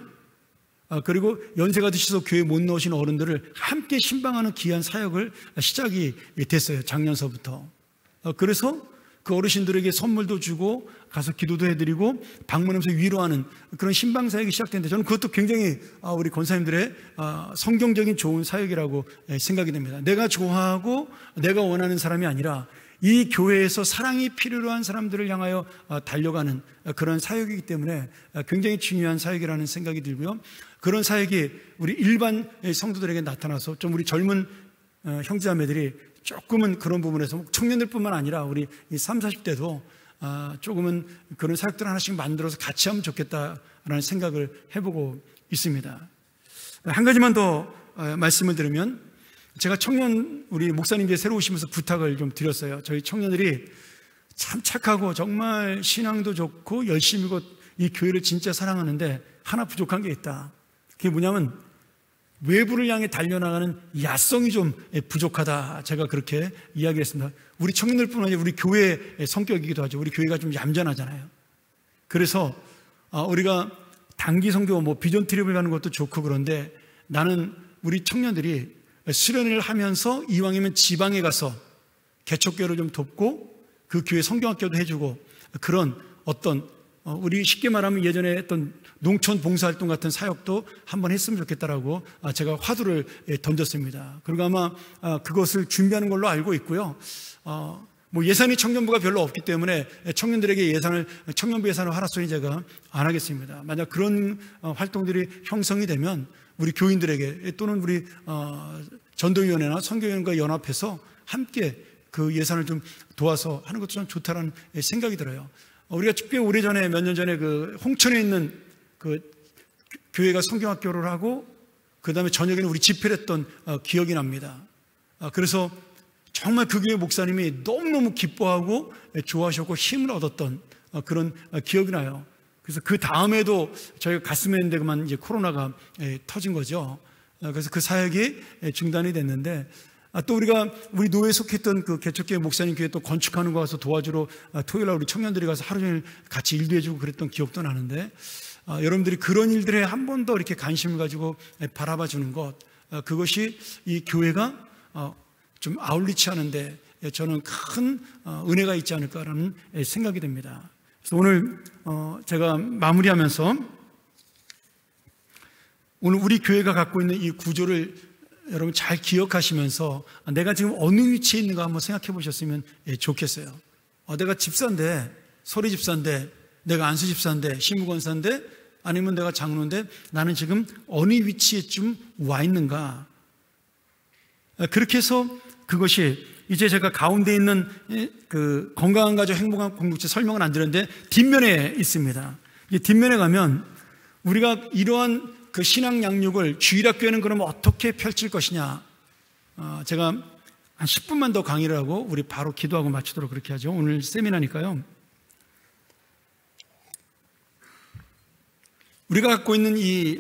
그리고 연세가 드셔서 교회 못 나오신 어른들을 함께 신방하는 귀한 사역을 시작이 됐어요. 작년서부터. 그래서 그 어르신들에게 선물도 주고 가서 기도도 해드리고 방문하면서 위로하는 그런 신방 사역이 시작됐는데 저는 그것도 굉장히 우리 권사님들의 성경적인 좋은 사역이라고 생각이 됩니다. 내가 좋아하고 내가 원하는 사람이 아니라 이 교회에서 사랑이 필요로 한 사람들을 향하여 달려가는 그런 사역이기 때문에 굉장히 중요한 사역이라는 생각이 들고요. 그런 사역이 우리 일반 성도들에게 나타나서 좀 우리 젊은 형제자매들이 조금은 그런 부분에서 청년들뿐만 아니라 우리 30, 40대도 조금은 그런 사역들 하나씩 만들어서 같이 하면 좋겠다라는 생각을 해보고 있습니다. 한 가지만 더 말씀을 드리면 제가 우리 목사님께 새로 오시면서 부탁을 좀 드렸어요. 저희 청년들이 참 착하고 정말 신앙도 좋고 열심히고 이 교회를 진짜 사랑하는데 하나 부족한 게 있다. 그게 뭐냐면 외부를 향해 달려나가는 야성이 좀 부족하다. 제가 그렇게 이야기를 했습니다. 우리 청년들뿐만 아니라 우리 교회의 성격이기도 하죠. 우리 교회가 좀 얌전하잖아요. 그래서 우리가 단기 선교 비전 트립을 가는 것도 좋고 그런데 나는 우리 청년들이 수련회를 하면서 이왕이면 지방에 가서 개척교회를 좀 돕고 그 교회 성경학교도 해주고 그런 어떤 우리 쉽게 말하면 예전에 했던 농촌 봉사활동 같은 사역도 한번 했으면 좋겠다라고 제가 화두를 던졌습니다. 그리고 아마 그것을 준비하는 걸로 알고 있고요. 예산이 청년부가 별로 없기 때문에 청년들에게 청년부 예산을 하라소리 제가 안 하겠습니다. 만약 그런 활동들이 형성이 되면 우리 교인들에게 또는 우리 전도위원회나 선교위원과 연합해서 함께 그 예산을 좀 도와서 하는 것도 좀 좋다라는 생각이 들어요. 우리가 꽤 오래전에 몇 년 전에 그 홍천에 있는 그 교회가 성경학교를 하고 그 다음에 저녁에는 우리 집회를 했던 기억이 납니다. 그래서 정말 그 교회 목사님이 너무너무 기뻐하고 좋아하셨고 힘을 얻었던 그런 기억이 나요. 그래서 그 다음에도 저희가 갔으면 했는데 그만 이제 코로나가 터진 거죠. 그래서 그 사역이 중단이 됐는데 또 우리 노회에 속했던 그 개척교회 목사님 교회 또 건축하는 거 가서 도와주러 토요일날 우리 청년들이 가서 하루 종일 같이 일도 해주고 그랬던 기억도 나는데 여러분들이 그런 일들에 한 번 더 이렇게 관심을 가지고 바라봐 주는 것 그것이 이 교회가 좀 아울리치 하는데 저는 큰 은혜가 있지 않을까라는 생각이 됩니다. 그래서 오늘 제가 마무리하면서 오늘 우리 교회가 갖고 있는 이 구조를 여러분 잘 기억하시면서 내가 지금 어느 위치에 있는가 한번 생각해 보셨으면 좋겠어요. 내가 집사인데, 소리 집사인데, 내가 안수 집사인데, 시무권사인데, 아니면 내가 장로인데 나는 지금 어느 위치에쯤 와 있는가. 그렇게 해서 그것이 이제 제가 가운데 있는 그 건강한 가족 행복한 공동체 설명은 안 드렸는데 뒷면에 있습니다. 이 뒷면에 가면 우리가 이러한 그 신앙 양육을 주일학교에는 그러면 어떻게 펼칠 것이냐. 제가 한 10분만 더 강의를 하고 우리 바로 기도하고 마치도록 그렇게 하죠. 오늘 세미나니까요. 우리가 갖고 있는 이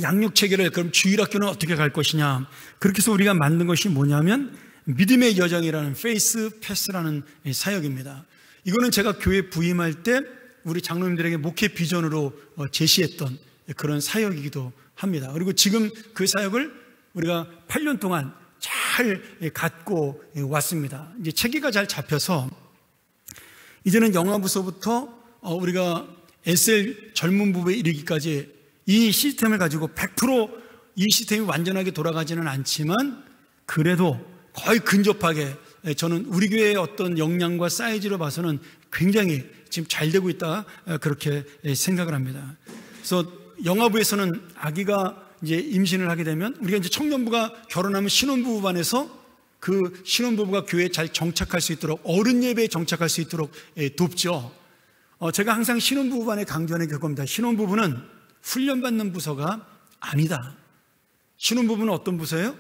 양육 체계를 그럼 주일학교는 어떻게 갈 것이냐? 그렇게 해서 우리가 만든 것이 뭐냐면 믿음의 여정이라는 페이스 패스라는 사역입니다. 이거는 제가 교회 부임할 때 우리 장로님들에게 목회 비전으로 제시했던 그런 사역이기도 합니다. 그리고 지금 그 사역을 우리가 8년 동안 잘 갖고 왔습니다. 이제 체계가 잘 잡혀서 이제는 영아부서부터 우리가 SL 젊은 부부에 이르기까지 이 시스템을 가지고 100% 이 시스템이 완전하게 돌아가지는 않지만 그래도 거의 근접하게 저는 우리 교회의 어떤 역량과 사이즈로 봐서는 굉장히 지금 잘 되고 있다 그렇게 생각을 합니다. 그래서 영아부에서는 아기가 이제 임신을 하게 되면 우리가 이제 청년부가 결혼하면 신혼부부반에서 그 신혼부부가 교회에 잘 정착할 수 있도록 어른 예배에 정착할 수 있도록 돕죠. 제가 항상 신혼부부반에 강조하는 게 그겁니다. 신혼부부는 훈련받는 부서가 아니다. 신혼부부는 어떤 부서예요?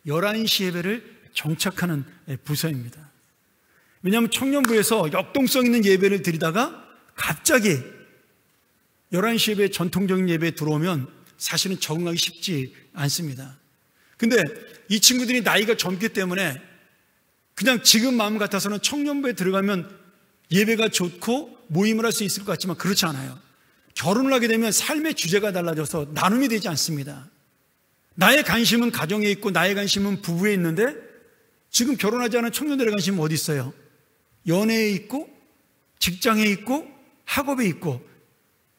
11시 예배를 정착하는 부서입니다. 왜냐하면 청년부에서 역동성 있는 예배를 드리다가 갑자기 11시 예배 전통적인 예배에 들어오면 사실은 적응하기 쉽지 않습니다. 근데 이 친구들이 나이가 젊기 때문에 그냥 지금 마음 같아서는 청년부에 들어가면 예배가 좋고 모임을 할 수 있을 것 같지만 그렇지 않아요. 결혼을 하게 되면 삶의 주제가 달라져서 나눔이 되지 않습니다. 나의 관심은 가정에 있고 나의 관심은 부부에 있는데 지금 결혼하지 않은 청년들의 관심은 어디 있어요? 연애에 있고 직장에 있고 학업에 있고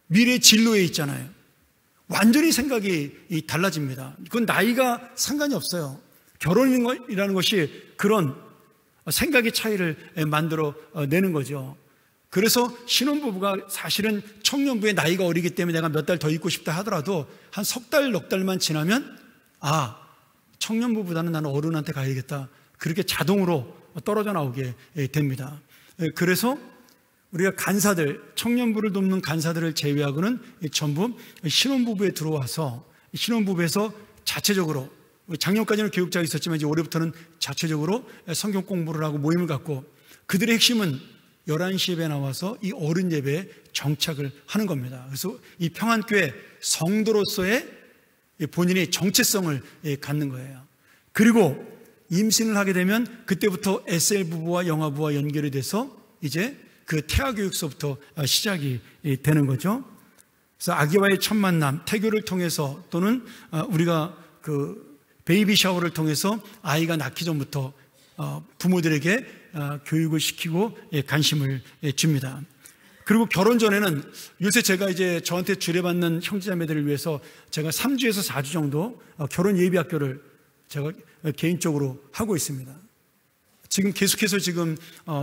미래의 진로에 있잖아요. 완전히 생각이 달라집니다. 그건 나이가 상관이 없어요. 결혼이라는 것이 그런 생각의 차이를 만들어 내는 거죠. 그래서 신혼부부가 사실은 청년부의 나이가 어리기 때문에 내가 몇 달 더 있고 싶다 하더라도 한 석 달, 넉 달만 지나면 청년부보다는 나는 어른한테 가야겠다. 그렇게 자동으로 떨어져 나오게 됩니다. 그래서 우리가 간사들, 청년부를 돕는 간사들을 제외하고는 전부 신혼부부에 들어와서 신혼부부에서 자체적으로 작년까지는 교육자가 있었지만 이제 올해부터는 자체적으로 성경 공부를 하고 모임을 갖고 그들의 핵심은 11시 예배에 나와서 이 어른 예배에 정착을 하는 겁니다. 그래서 이 평안교회 성도로서의 본인의 정체성을 갖는 거예요. 그리고 임신을 하게 되면 그때부터 SL 부부와 영아부와 연결이 돼서 이제 그 태아교육서부터 시작이 되는 거죠. 그래서 아기와의 첫 만남, 태교를 통해서 또는 우리가 그 베이비 샤워를 통해서 아이가 낳기 전부터 부모들에게 교육을 시키고 관심을 줍니다. 그리고 결혼 전에는 요새 제가 이제 저한테 주례받는 형제자매들을 위해서 제가 3주에서 4주 정도 결혼 예비학교를 제가 개인적으로 하고 있습니다. 지금 계속해서 지금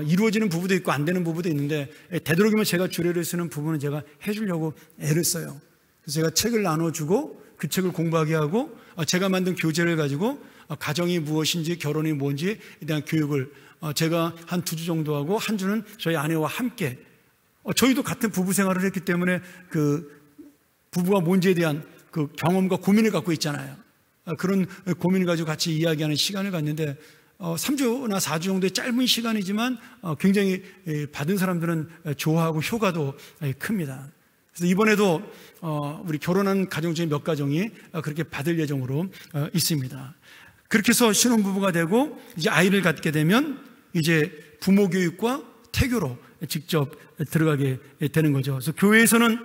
이루어지는 부부도 있고 안 되는 부부도 있는데 되도록이면 제가 주례를 쓰는 부분은 제가 해주려고 애를 써요. 그래서 제가 책을 나눠주고 그 책을 공부하게 하고 제가 만든 교재를 가지고 가정이 무엇인지 결혼이 뭔지에 대한 교육을 제가 한 2주 정도 하고 한 주는 저희 아내와 함께 저희도 같은 부부 생활을 했기 때문에 그 부부가 뭔지에 대한 그 경험과 고민을 갖고 있잖아요. 그런 고민을 가지고 같이 이야기하는 시간을 갖는데 3주나 4주 정도의 짧은 시간이지만 굉장히 받은 사람들은 좋아하고 효과도 큽니다. 그래서 이번에도 우리 결혼한 가정 중에 몇 가정이 그렇게 받을 예정으로 있습니다. 그렇게 해서 신혼부부가 되고 이제 아이를 갖게 되면 이제 부모 교육과 태교로 직접 들어가게 되는 거죠. 그래서 교회에서는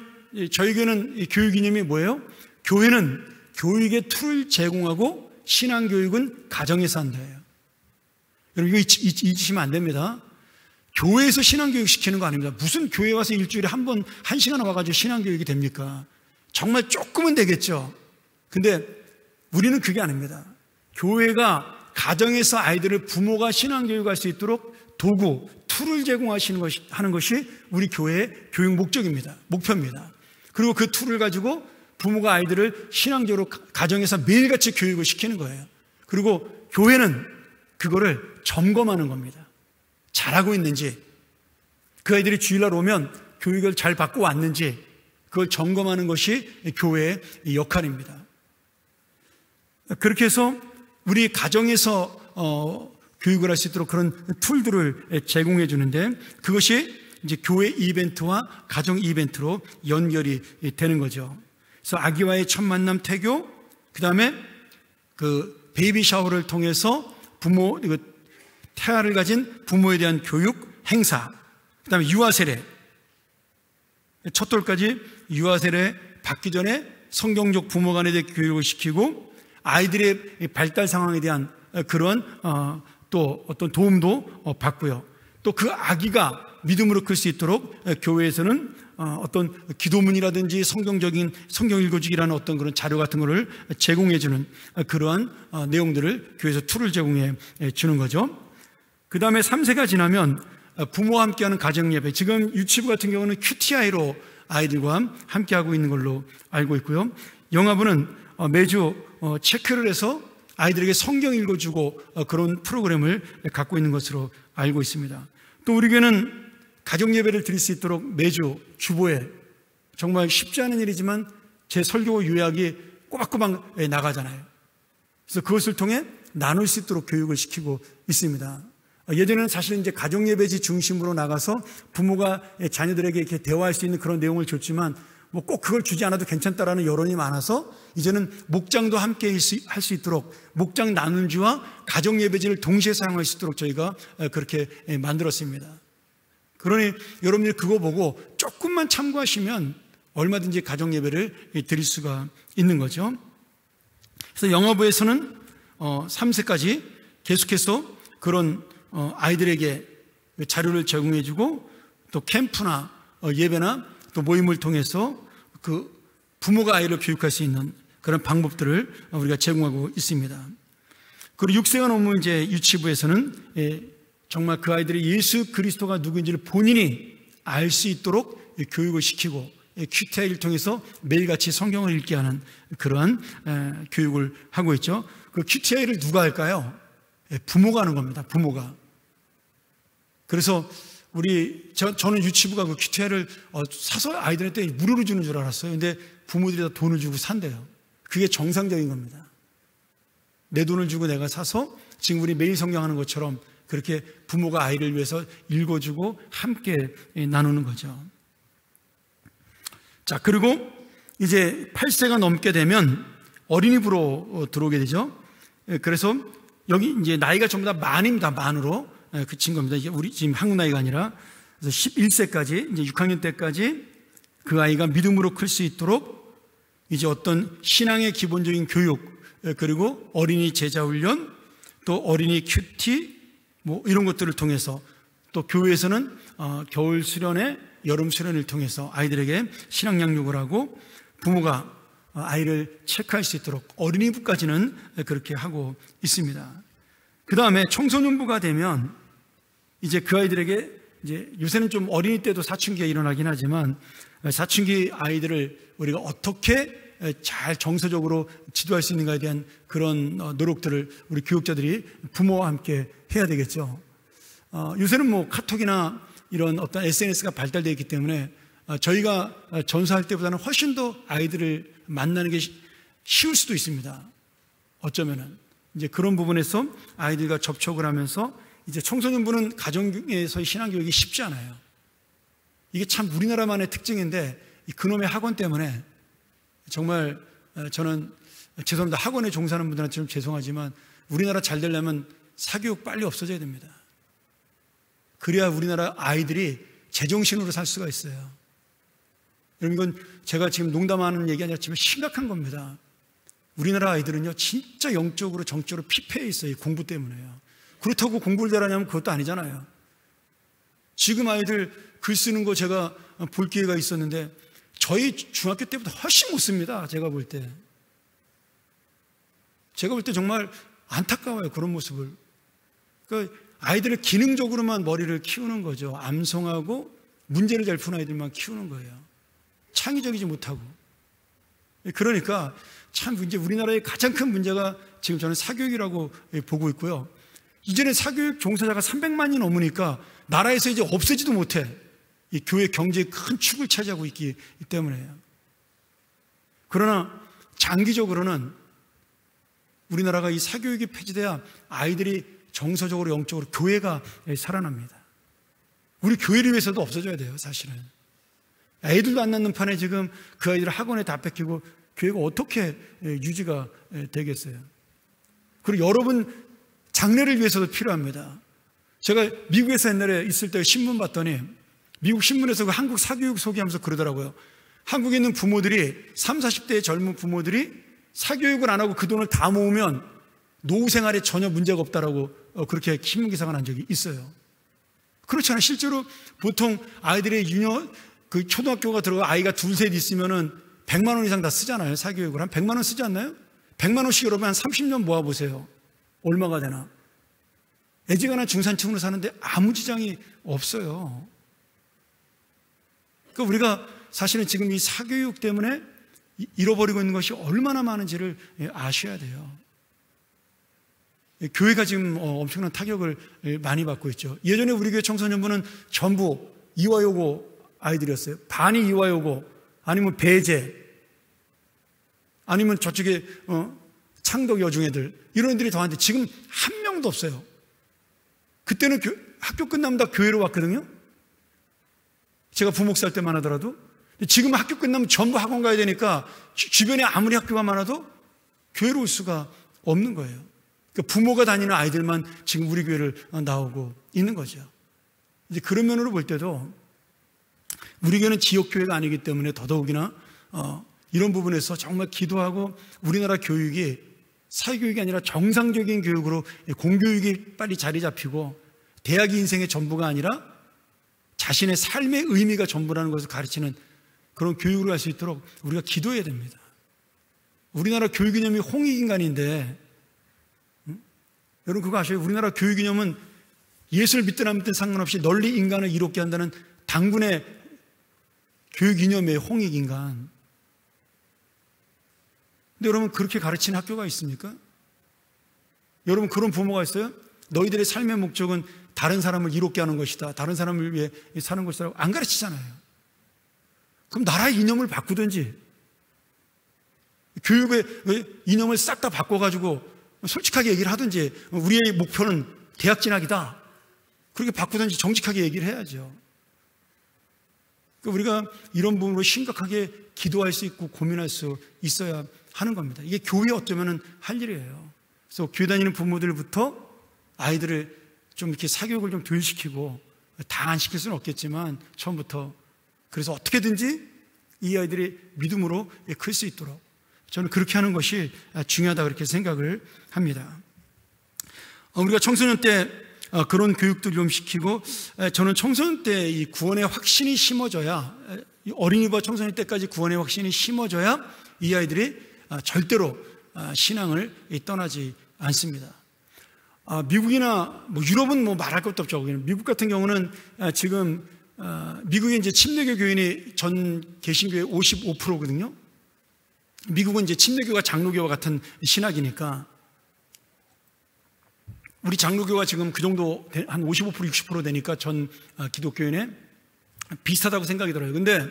저희 교회는 교육 이념이 뭐예요? 교회는 교육의 툴을 제공하고 신앙교육은 가정에서 한다예요. 여러분 이거 잊으시면 안 됩니다. 교회에서 신앙교육 시키는 거 아닙니다. 무슨 교회 와서 일주일에 한 번, 1시간 와가지고 신앙교육이 됩니까? 정말 조금은 되겠죠. 근데 우리는 그게 아닙니다. 교회가 가정에서 아이들을 부모가 신앙교육할 수 있도록 도구, 툴을 하는 것이 우리 교회의 교육 목표입니다. 그리고 그 툴을 가지고 부모가 아이들을 신앙적으로 가정에서 매일같이 교육을 시키는 거예요. 그리고 교회는 그거를 점검하는 겁니다. 잘하고 있는지, 그 아이들이 주일날 오면 교육을 잘 받고 왔는지 그걸 점검하는 것이 교회의 역할입니다. 그렇게 해서 우리 가정에서 교육을 할 수 있도록 그런 툴들을 제공해 주는데 그것이 이제 교회 이벤트와 가정 이벤트로 연결이 되는 거죠. 그래서 아기와의 첫 만남 태교, 그 다음에 그 베이비 샤워를 통해서 부모, 태아를 가진 부모에 대한 교육, 행사, 그 다음에 유아 세례. 첫 돌까지 유아 세례 받기 전에 성경적 부모 간에 대해 교육을 시키고 아이들의 발달 상황에 대한 그런 또 어떤 도움도 받고요. 또 그 아기가 믿음으로 클 수 있도록 교회에서는 어떤 기도문이라든지 성경적인 성경 읽어주기라는 어떤 그런 자료 같은 것을 제공해 주는 그러한 내용들을 교회에서 툴을 제공해 주는 거죠. 그 다음에 3세가 지나면 부모와 함께하는 가정예배, 지금 유치부 같은 경우는 QTI로 아이들과 함께하고 있는 걸로 알고 있고요. 영화부는 매주 체크를 해서 아이들에게 성경 읽어주고 그런 프로그램을 갖고 있는 것으로 알고 있습니다. 또 우리 교회는 가정예배를 드릴 수 있도록 매주 주보에, 정말 쉽지 않은 일이지만 제 설교 요약이 꼬박꼬박 나가잖아요. 그래서 그것을 통해 나눌 수 있도록 교육을 시키고 있습니다. 예전에는 사실 이제 가정예배지 중심으로 나가서 부모가 자녀들에게 이렇게 대화할 수 있는 그런 내용을 줬지만 뭐 꼭 그걸 주지 않아도 괜찮다라는 여론이 많아서 이제는 목장도 함께 할 수 있도록 목장 나눔지와 가정예배지를 동시에 사용할 수 있도록 저희가 그렇게 만들었습니다. 그러니 여러분들이 그거 보고 조금만 참고하시면 얼마든지 가정예배를 드릴 수가 있는 거죠. 그래서 영어부에서는 3세까지 계속해서 그런 아이들에게 자료를 제공해주고 또 캠프나 예배나 또 모임을 통해서 그 부모가 아이를 교육할 수 있는 그런 방법들을 우리가 제공하고 있습니다. 그리고 6세가 넘으면 이제 유치부에서는 정말 그 아이들이 예수 그리스도가 누구인지를 본인이 알 수 있도록 교육을 시키고 QTI를 통해서 매일같이 성경을 읽게 하는 그러한 교육을 하고 있죠. 그 QTI를 누가 할까요? 부모가 하는 겁니다. 부모가. 그래서 저는 유치부가 그 QTI를 사서 아이들한테 무료로 주는 줄 알았어요. 근데 부모들이 다 돈을 주고 산대요. 그게 정상적인 겁니다. 내 돈을 주고 내가 사서 지금 우리 매일 성경 하는 것처럼 그렇게 부모가 아이를 위해서 읽어주고 함께 나누는 거죠. 자, 그리고 이제 8세가 넘게 되면 어린이부로 들어오게 되죠. 그래서 여기 이제 나이가 전부 다 만입니다. 만으로 그친 겁니다. 이게 우리 지금 한국 나이가 아니라. 그래서 11세까지, 이제 6학년 때까지 그 아이가 믿음으로 클 수 있도록 이제 어떤 신앙의 기본적인 교육, 그리고 어린이 제자 훈련, 또 어린이 큐티, 뭐 이런 것들을 통해서 또 교회에서는 겨울 수련회, 여름 수련을 통해서 아이들에게 신앙 양육을 하고 부모가 아이를 체크할 수 있도록 어린이부까지는 그렇게 하고 있습니다. 그 다음에 청소년부가 되면 이제 그 아이들에게 이제 요새는 좀 어린이 때도 사춘기가 일어나긴 하지만 사춘기 아이들을 우리가 어떻게 잘 정서적으로 지도할 수 있는가에 대한 그런 노력들을 우리 교육자들이 부모와 함께 해야 되겠죠. 요새는 뭐 카톡이나 이런 어떤 SNS가 발달되어 있기 때문에 저희가 전수할 때보다는 훨씬 더 아이들을 만나는 게 쉬울 수도 있습니다. 어쩌면은 이제 그런 부분에서 아이들과 접촉을 하면서 이제 청소년부는 가정에서의 신앙교육이 쉽지 않아요. 이게 참 우리나라만의 특징인데 그놈의 학원 때문에 정말 저는 죄송합니다. 학원에 종사하는 분들한테 좀 죄송하지만 우리나라 잘 되려면 사교육 빨리 없어져야 됩니다. 그래야 우리나라 아이들이 제정신으로 살 수가 있어요. 여러분, 이건 제가 지금 농담하는 얘기 아니었지만 심각한 겁니다. 우리나라 아이들은요 진짜 영적으로 정적으로 피폐해 있어요. 공부 때문에요. 그렇다고 공부를 잘하냐면 그것도 아니잖아요. 지금 아이들 글 쓰는 거 제가 볼 기회가 있었는데 저희 중학교 때보다 훨씬 못 씁니다. 제가 볼 때 정말 안타까워요. 그런 모습을. 그러니까 아이들을 기능적으로만 머리를 키우는 거죠. 암송하고 문제를 잘 푸는 아이들만 키우는 거예요. 창의적이지 못하고. 그러니까 참 이제 우리나라의 가장 큰 문제가 지금 저는 사교육이라고 보고 있고요. 이전에 사교육 종사자가 300만이 넘으니까 나라에서 이제 없애지도 못해. 이 교회 경제의 큰 축을 차지하고 있기 때문에요. 그러나 장기적으로는 우리나라가 이 사교육이 폐지돼야 아이들이 정서적으로 영적으로 교회가 살아납니다. 우리 교회를 위해서도 없어져야 돼요. 사실은 애들도 안 낳는 판에 지금 그 아이들 학원에 다 뺏기고 교회가 어떻게 유지가 되겠어요? 그리고 여러분 장래를 위해서도 필요합니다. 제가 미국에서 옛날에 있을 때 신문 봤더니 미국 신문에서 그 한국 사교육 소개하면서 그러더라고요. 한국에 있는 부모들이 30, 40대의 젊은 부모들이 사교육을 안 하고 그 돈을 다 모으면 노후 생활에 전혀 문제가 없다라고 그렇게 신문 기사가 난 적이 있어요. 그렇잖아요. 실제로 보통 아이들의 그 초등학교가 들어가 아이가 둘, 셋 있으면은 100만 원 이상 다 쓰잖아요. 사교육을 한 100만 원 쓰지 않나요? 100만 원씩 여러분 한 30년 모아보세요. 얼마가 되나? 애지간한 중산층으로 사는데 아무 지장이 없어요. 그러니까 우리가 사실은 지금 이 사교육 때문에 잃어버리고 있는 것이 얼마나 많은지를 아셔야 돼요. 교회가 지금 엄청난 타격을 많이 받고 있죠. 예전에 우리 교회 청소년부는 전부 이화여고 아이들이었어요. 반이 이화여고, 아니면 배제, 아니면 저쪽에 창덕 여중애들, 이런 애들이 더한데 지금 한 명도 없어요. 그때는 학교 끝나면 다 교회로 왔거든요. 제가 부목사 할 때만 하더라도. 지금 학교 끝나면 전부 학원 가야 되니까 주변에 아무리 학교가 많아도 교회로 올 수가 없는 거예요. 그러니까 부모가 다니는 아이들만 지금 우리 교회를 나오고 있는 거죠. 이제 그런 면으로 볼 때도 우리 교회는 지역교회가 아니기 때문에 더더욱이나 이런 부분에서 정말 기도하고 우리나라 교육이 사교육이 아니라 정상적인 교육으로 공교육이 빨리 자리 잡히고 대학이 인생의 전부가 아니라 자신의 삶의 의미가 전부라는 것을 가르치는 그런 교육으로 할 수 있도록 우리가 기도해야 됩니다. 우리나라 교육 개념이 홍익인간인데 여러분 그거 아셔요? 우리나라 교육 개념은 예수를 믿든 안 믿든 상관없이 널리 인간을 이롭게 한다는 당군의 교육 이념의 홍익인간. 근데 여러분 그렇게 가르치는 학교가 있습니까? 여러분 그런 부모가 있어요? 너희들의 삶의 목적은 다른 사람을 이롭게 하는 것이다, 다른 사람을 위해 사는 것이라고 안 가르치잖아요. 그럼 나라의 이념을 바꾸든지 교육의 이념을 싹 다 바꿔가지고 솔직하게 얘기를 하든지 우리의 목표는 대학 진학이다 그렇게 바꾸든지 정직하게 얘기를 해야죠. 우리가 이런 부분으로 심각하게 기도할 수 있고 고민할 수 있어야 하는 겁니다. 이게 교회에 어쩌면 할 일이에요. 그래서 교회 다니는 부모들부터 아이들을 좀 이렇게 사교육을 좀 덜 시키고 다 안 시킬 수는 없겠지만 처음부터 그래서 어떻게든지 이 아이들이 믿음으로 클 수 있도록 저는 그렇게 하는 것이 중요하다 그렇게 생각을 합니다. 우리가 청소년 때 그런 교육도 좀 시키고 저는 청소년 때 이 구원의 확신이 심어져야 어린이부터 청소년 때까지 구원의 확신이 심어져야 이 아이들이 절대로 신앙을 떠나지 않습니다. 미국이나 유럽은 말할 것도 없죠. 미국 같은 경우는 지금 미국의 이제 침례교 교인이 전 개신교의 55%거든요. 미국은 이제 침례교가 장로교와 같은 신학이니까 우리 장로교가 지금 그 정도 한 55% 60% 되니까 전 기독교인에 비슷하다고 생각이 들어요. 근데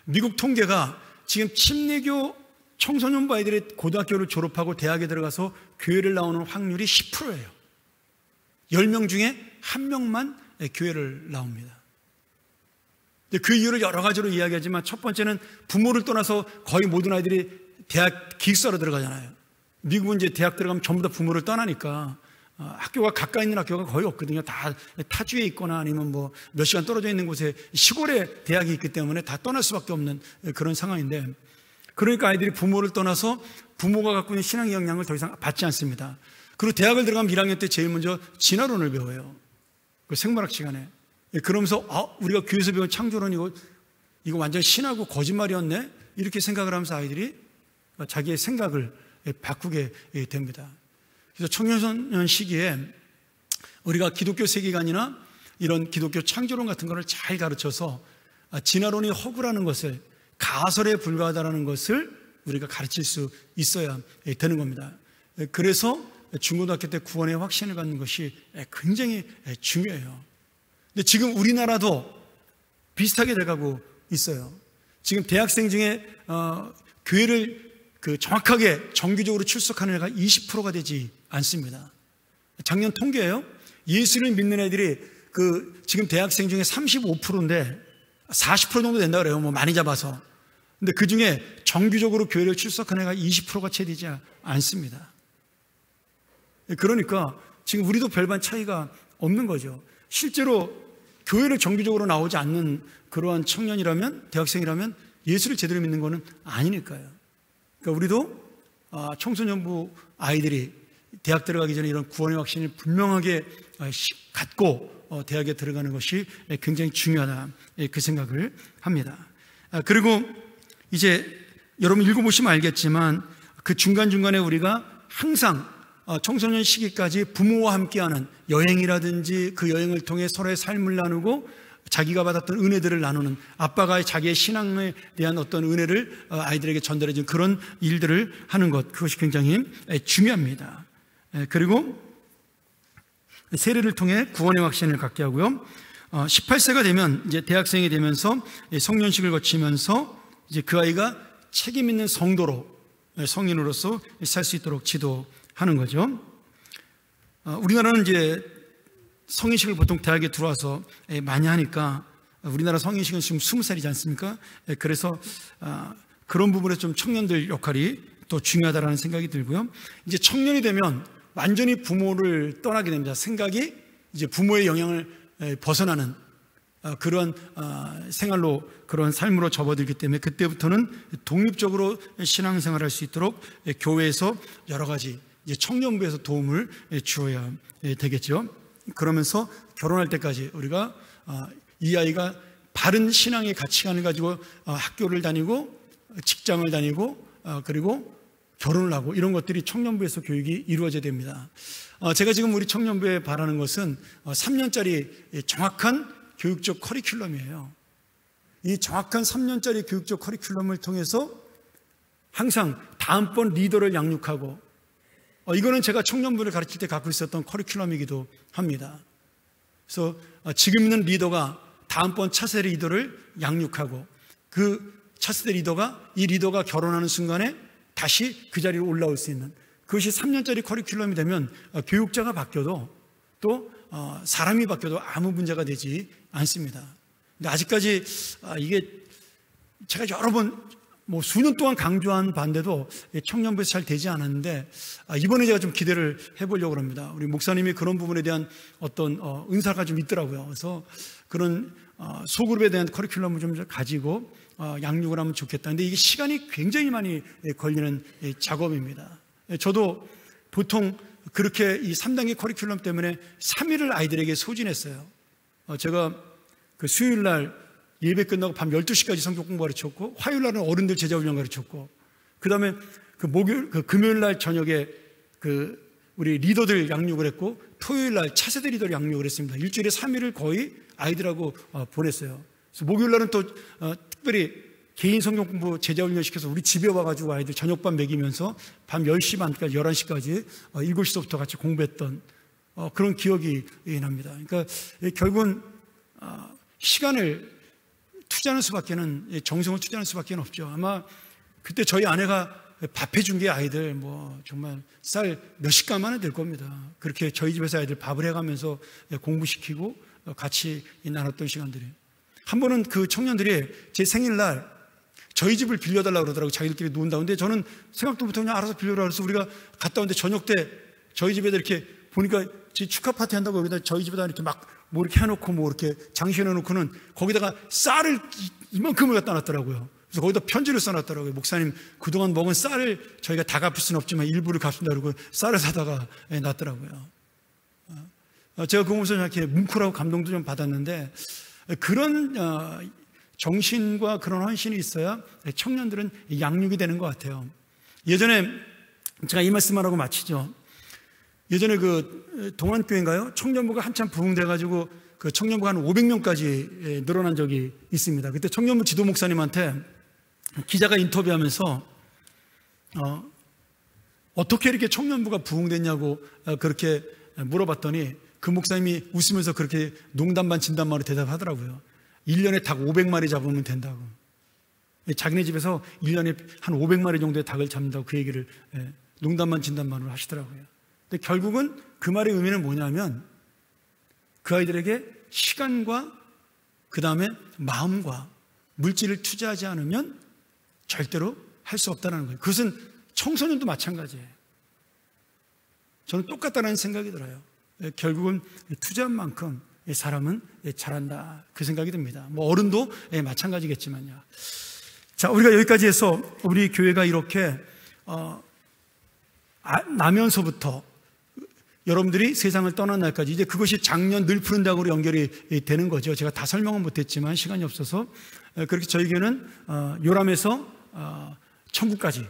미국 통계가 지금 침례교 청소년부 아이들이 고등학교를 졸업하고 대학에 들어가서 교회를 나오는 확률이 10%예요. 10명 중에 1명만 교회를 나옵니다. 그 이유를 여러 가지로 이야기하지만 첫 번째는 부모를 떠나서 거의 모든 아이들이 대학 기숙사로 들어가잖아요. 미국은 이제 대학 들어가면 전부 다 부모를 떠나니까 학교가 가까이 있는 학교가 거의 없거든요. 다 타주에 있거나 아니면 몇 시간 떨어져 있는 곳에 시골에 대학이 있기 때문에 다 떠날 수밖에 없는 그런 상황인데 그러니까 아이들이 부모를 떠나서 부모가 갖고 있는 신앙의 영향을 더 이상 받지 않습니다. 그리고 대학을 들어가면 1학년 때 제일 먼저 진화론을 배워요. 그 생물학 시간에. 그러면서 우리가 교회에서 배운 창조론 이거 완전 신하고 거짓말이었네 이렇게 생각을 하면서 아이들이 자기의 생각을 바꾸게 됩니다. 그래서 청소년 시기에 우리가 기독교 세계관이나 이런 기독교 창조론 같은 것을 잘 가르쳐서 진화론이 허구라는 것을 가설에 불과하다는 것을 우리가 가르칠 수 있어야 되는 겁니다. 그래서 중고등학교 때 구원의 확신을 갖는 것이 굉장히 중요해요. 근데 지금 우리나라도 비슷하게 돼가고 있어요. 지금 대학생 중에 교회를 정확하게 정기적으로 출석하는 애가 20%가 되지 않습니다. 작년 통계예요. 예수를 믿는 애들이 지금 대학생 중에 35%인데 40% 정도 된다 그래요. 많이 잡아서. 근데 그 중에 정규적으로 교회를 출석한 애가 20%가 채 되지 않습니다. 그러니까 지금 우리도 별반 차이가 없는 거죠. 실제로 교회를 정규적으로 나오지 않는 그러한 청년이라면, 대학생이라면 예수를 제대로 믿는 것은 아니니까요. 그러니까 우리도 청소년부 아이들이 대학 들어가기 전에 이런 구원의 확신을 분명하게 갖고 대학에 들어가는 것이 굉장히 중요하다, 그 생각을 합니다. 그리고 이제 여러분 읽어보시면 알겠지만 그 중간중간에 우리가 항상 청소년 시기까지 부모와 함께하는 여행이라든지 그 여행을 통해 서로의 삶을 나누고 자기가 받았던 은혜들을 나누는, 아빠가 자기의 신앙에 대한 어떤 은혜를 아이들에게 전달해 준 그런 일들을 하는 것, 그것이 굉장히 중요합니다. 그리고 세례를 통해 구원의 확신을 갖게 하고요. 18세가 되면 이제 대학생이 되면서 성년식을 거치면서 이제 그 아이가 책임 있는 성도로, 성인으로서 살 수 있도록 지도하는 거죠. 우리나라는 이제 성인식을 보통 대학에 들어와서 많이 하니까, 우리나라 성인식은 지금 20살이지 않습니까? 그래서 그런 부분에서 좀 청년들 역할이 또 중요하다라는 생각이 들고요. 이제 청년이 되면 완전히 부모를 떠나게 됩니다. 생각이 이제 부모의 영향을 벗어나는 그런 생활로, 그런 삶으로 접어들기 때문에 그때부터는 독립적으로 신앙생활을 할 수 있도록 교회에서 여러 가지 이제 청년부에서 도움을 주어야 되겠죠. 그러면서 결혼할 때까지 우리가 이 아이가 바른 신앙의 가치관을 가지고 학교를 다니고 직장을 다니고 그리고 결혼을 하고, 이런 것들이 청년부에서 교육이 이루어져야 됩니다. 제가 지금 우리 청년부에 바라는 것은 3년짜리 정확한 교육적 커리큘럼이에요. 이 정확한 3년짜리 교육적 커리큘럼을 통해서 항상 다음번 리더를 양육하고, 이거는 제가 청년부를 가르칠 때 갖고 있었던 커리큘럼이기도 합니다. 그래서 지금 있는 리더가 다음번 차세대 리더를 양육하고, 그 차세대 리더가, 이 리더가 결혼하는 순간에 다시 그 자리로 올라올 수 있는, 그것이 3년짜리 커리큘럼이 되면 교육자가 바뀌어도 또 사람이 바뀌어도 아무 문제가 되지 않습니다. 근데 아직까지 이게 제가 여러 번 수년 동안 강조한 반대도 청년부에서 잘 되지 않았는데, 이번에 제가 좀 기대를 해보려고 합니다. 우리 목사님이 그런 부분에 대한 어떤 은사가 좀 있더라고요. 그래서 그런 소그룹에 대한 커리큘럼을 좀 가지고 양육을 하면 좋겠다. 근데 이게 시간이 굉장히 많이 걸리는 작업입니다. 저도 보통 그렇게 이 3단계 커리큘럼 때문에 3일을 아이들에게 소진했어요. 제가 그 수요일 날 예배 끝나고 밤 12시까지 성경 공부 가르쳤고, 화요일 날은 어른들 제자 훈련 가르쳤고, 그 다음에 금요일 날 저녁에 우리 리더들 양육을 했고, 토요일 날 차세대 리더를 양육을 했습니다. 일주일에 3일을 거의 아이들하고 보냈어요. 그래서 목요일 날은 또 특별히 개인 성경 공부 제자 훈련 시켜서 우리 집에 와가지고 아이들 저녁밥 먹이면서 밤 10시 반까지 11시까지 7시부터 같이 공부했던 그런 기억이 납니다. 그러니까 결국은 시간을 투자하는 수밖에는, 정성을 투자하는 수밖에 없죠. 아마 그때 저희 아내가 밥 해준 게 아이들 정말 쌀 몇십 가마는 될 겁니다. 그렇게 저희 집에서 아이들 밥을 해가면서 공부시키고 같이 나눴던 시간들이. 한 번은 그 청년들이 제 생일날 저희 집을 빌려달라고 그러더라고요. 자기들끼리 논다고. 근데 저는 생각도 못하고 그냥 알아서 빌려라 그래서 우리가 갔다 왔는데 저녁 때 저희 집에다 이렇게 보니까 축하 파티 한다고 여기다 저희 집에다 이렇게 이렇게 해놓고 이렇게 장식해놓고는 거기다가 쌀을 이만큼을 갖다 놨더라고요. 그래서 거기다 편지를 써놨더라고요. 목사님, 그동안 먹은 쌀을 저희가 다 갚을 수는 없지만 일부를 갚습니다. 그러고 쌀을 사다가 놨더라고요. 제가 그 보면서 이렇게 뭉클하고 감동도 좀 받았는데, 그런 정신과 그런 헌신이 있어야 청년들은 양육이 되는 것 같아요. 예전에 제가 이 말씀하라고 마치죠. 예전에 그 동안교회인가요? 청년부가 한참 부흥돼가지고 그 청년부가 한 500명까지 늘어난 적이 있습니다. 그때 청년부 지도 목사님한테 기자가 인터뷰하면서 어떻게 이렇게 청년부가 부흥됐냐고 그렇게 물어봤더니 그 목사님이 웃으면서 그렇게 농담 반 진담 반으로 대답하더라고요. 1년에 닭 500마리 잡으면 된다고. 자기네 집에서 1년에 한 500마리 정도의 닭을 잡는다고 그 얘기를 농담 반 진담 반으로 하시더라고요. 근데 결국은 그 말의 의미는 뭐냐면 그 아이들에게 시간과 그 다음에 마음과 물질을 투자하지 않으면 절대로 할 수 없다는 거예요. 그것은 청소년도 마찬가지예요. 저는 똑같다는 생각이 들어요. 결국은 투자한 만큼 사람은 잘한다, 그 생각이 듭니다. 뭐 어른도 마찬가지겠지만요. 자, 우리가 여기까지 해서 우리 교회가 이렇게 나면서부터 여러분들이 세상을 떠난 날까지, 이제 그것이 작년 늘 푸른 당으로 연결이 되는 거죠. 제가 다 설명은 못했지만 시간이 없어서, 그렇게 저희 교회는 요람에서 천국까지,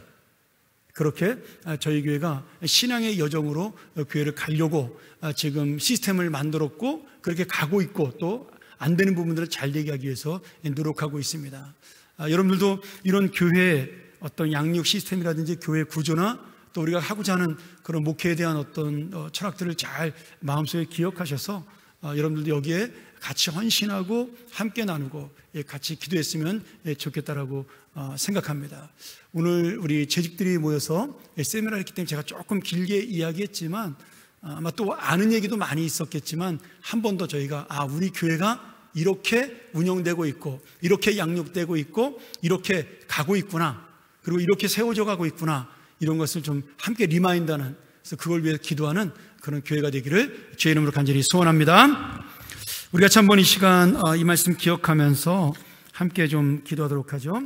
그렇게 저희 교회가 신앙의 여정으로 교회를 가려고 지금 시스템을 만들었고, 그렇게 가고 있고, 또 안 되는 부분들을 잘 되게 하기 위해서 노력하고 있습니다. 여러분들도 이런 교회의 어떤 양육 시스템이라든지 교회 구조나 또 우리가 하고자 하는 그런 목회에 대한 어떤 철학들을 잘 마음속에 기억하셔서 여러분들도 여기에 같이 헌신하고 함께 나누고 같이 기도했으면 좋겠다라고 생각합니다. 오늘 우리 재직들이 모여서 세미나를 했기 때문에 제가 조금 길게 이야기했지만, 아마 또 아는 얘기도 많이 있었겠지만, 한 번 더 저희가 우리 교회가 이렇게 운영되고 있고, 이렇게 양육되고 있고, 이렇게 가고 있구나, 그리고 이렇게 세워져 가고 있구나, 이런 것을 좀 함께 리마인드하는, 그래서 그걸 위해 기도하는 그런 교회가 되기를 주의 이름으로 간절히 소원합니다. 우리 같이 한번 이 시간 이 말씀 기억하면서 함께 좀 기도하도록 하죠.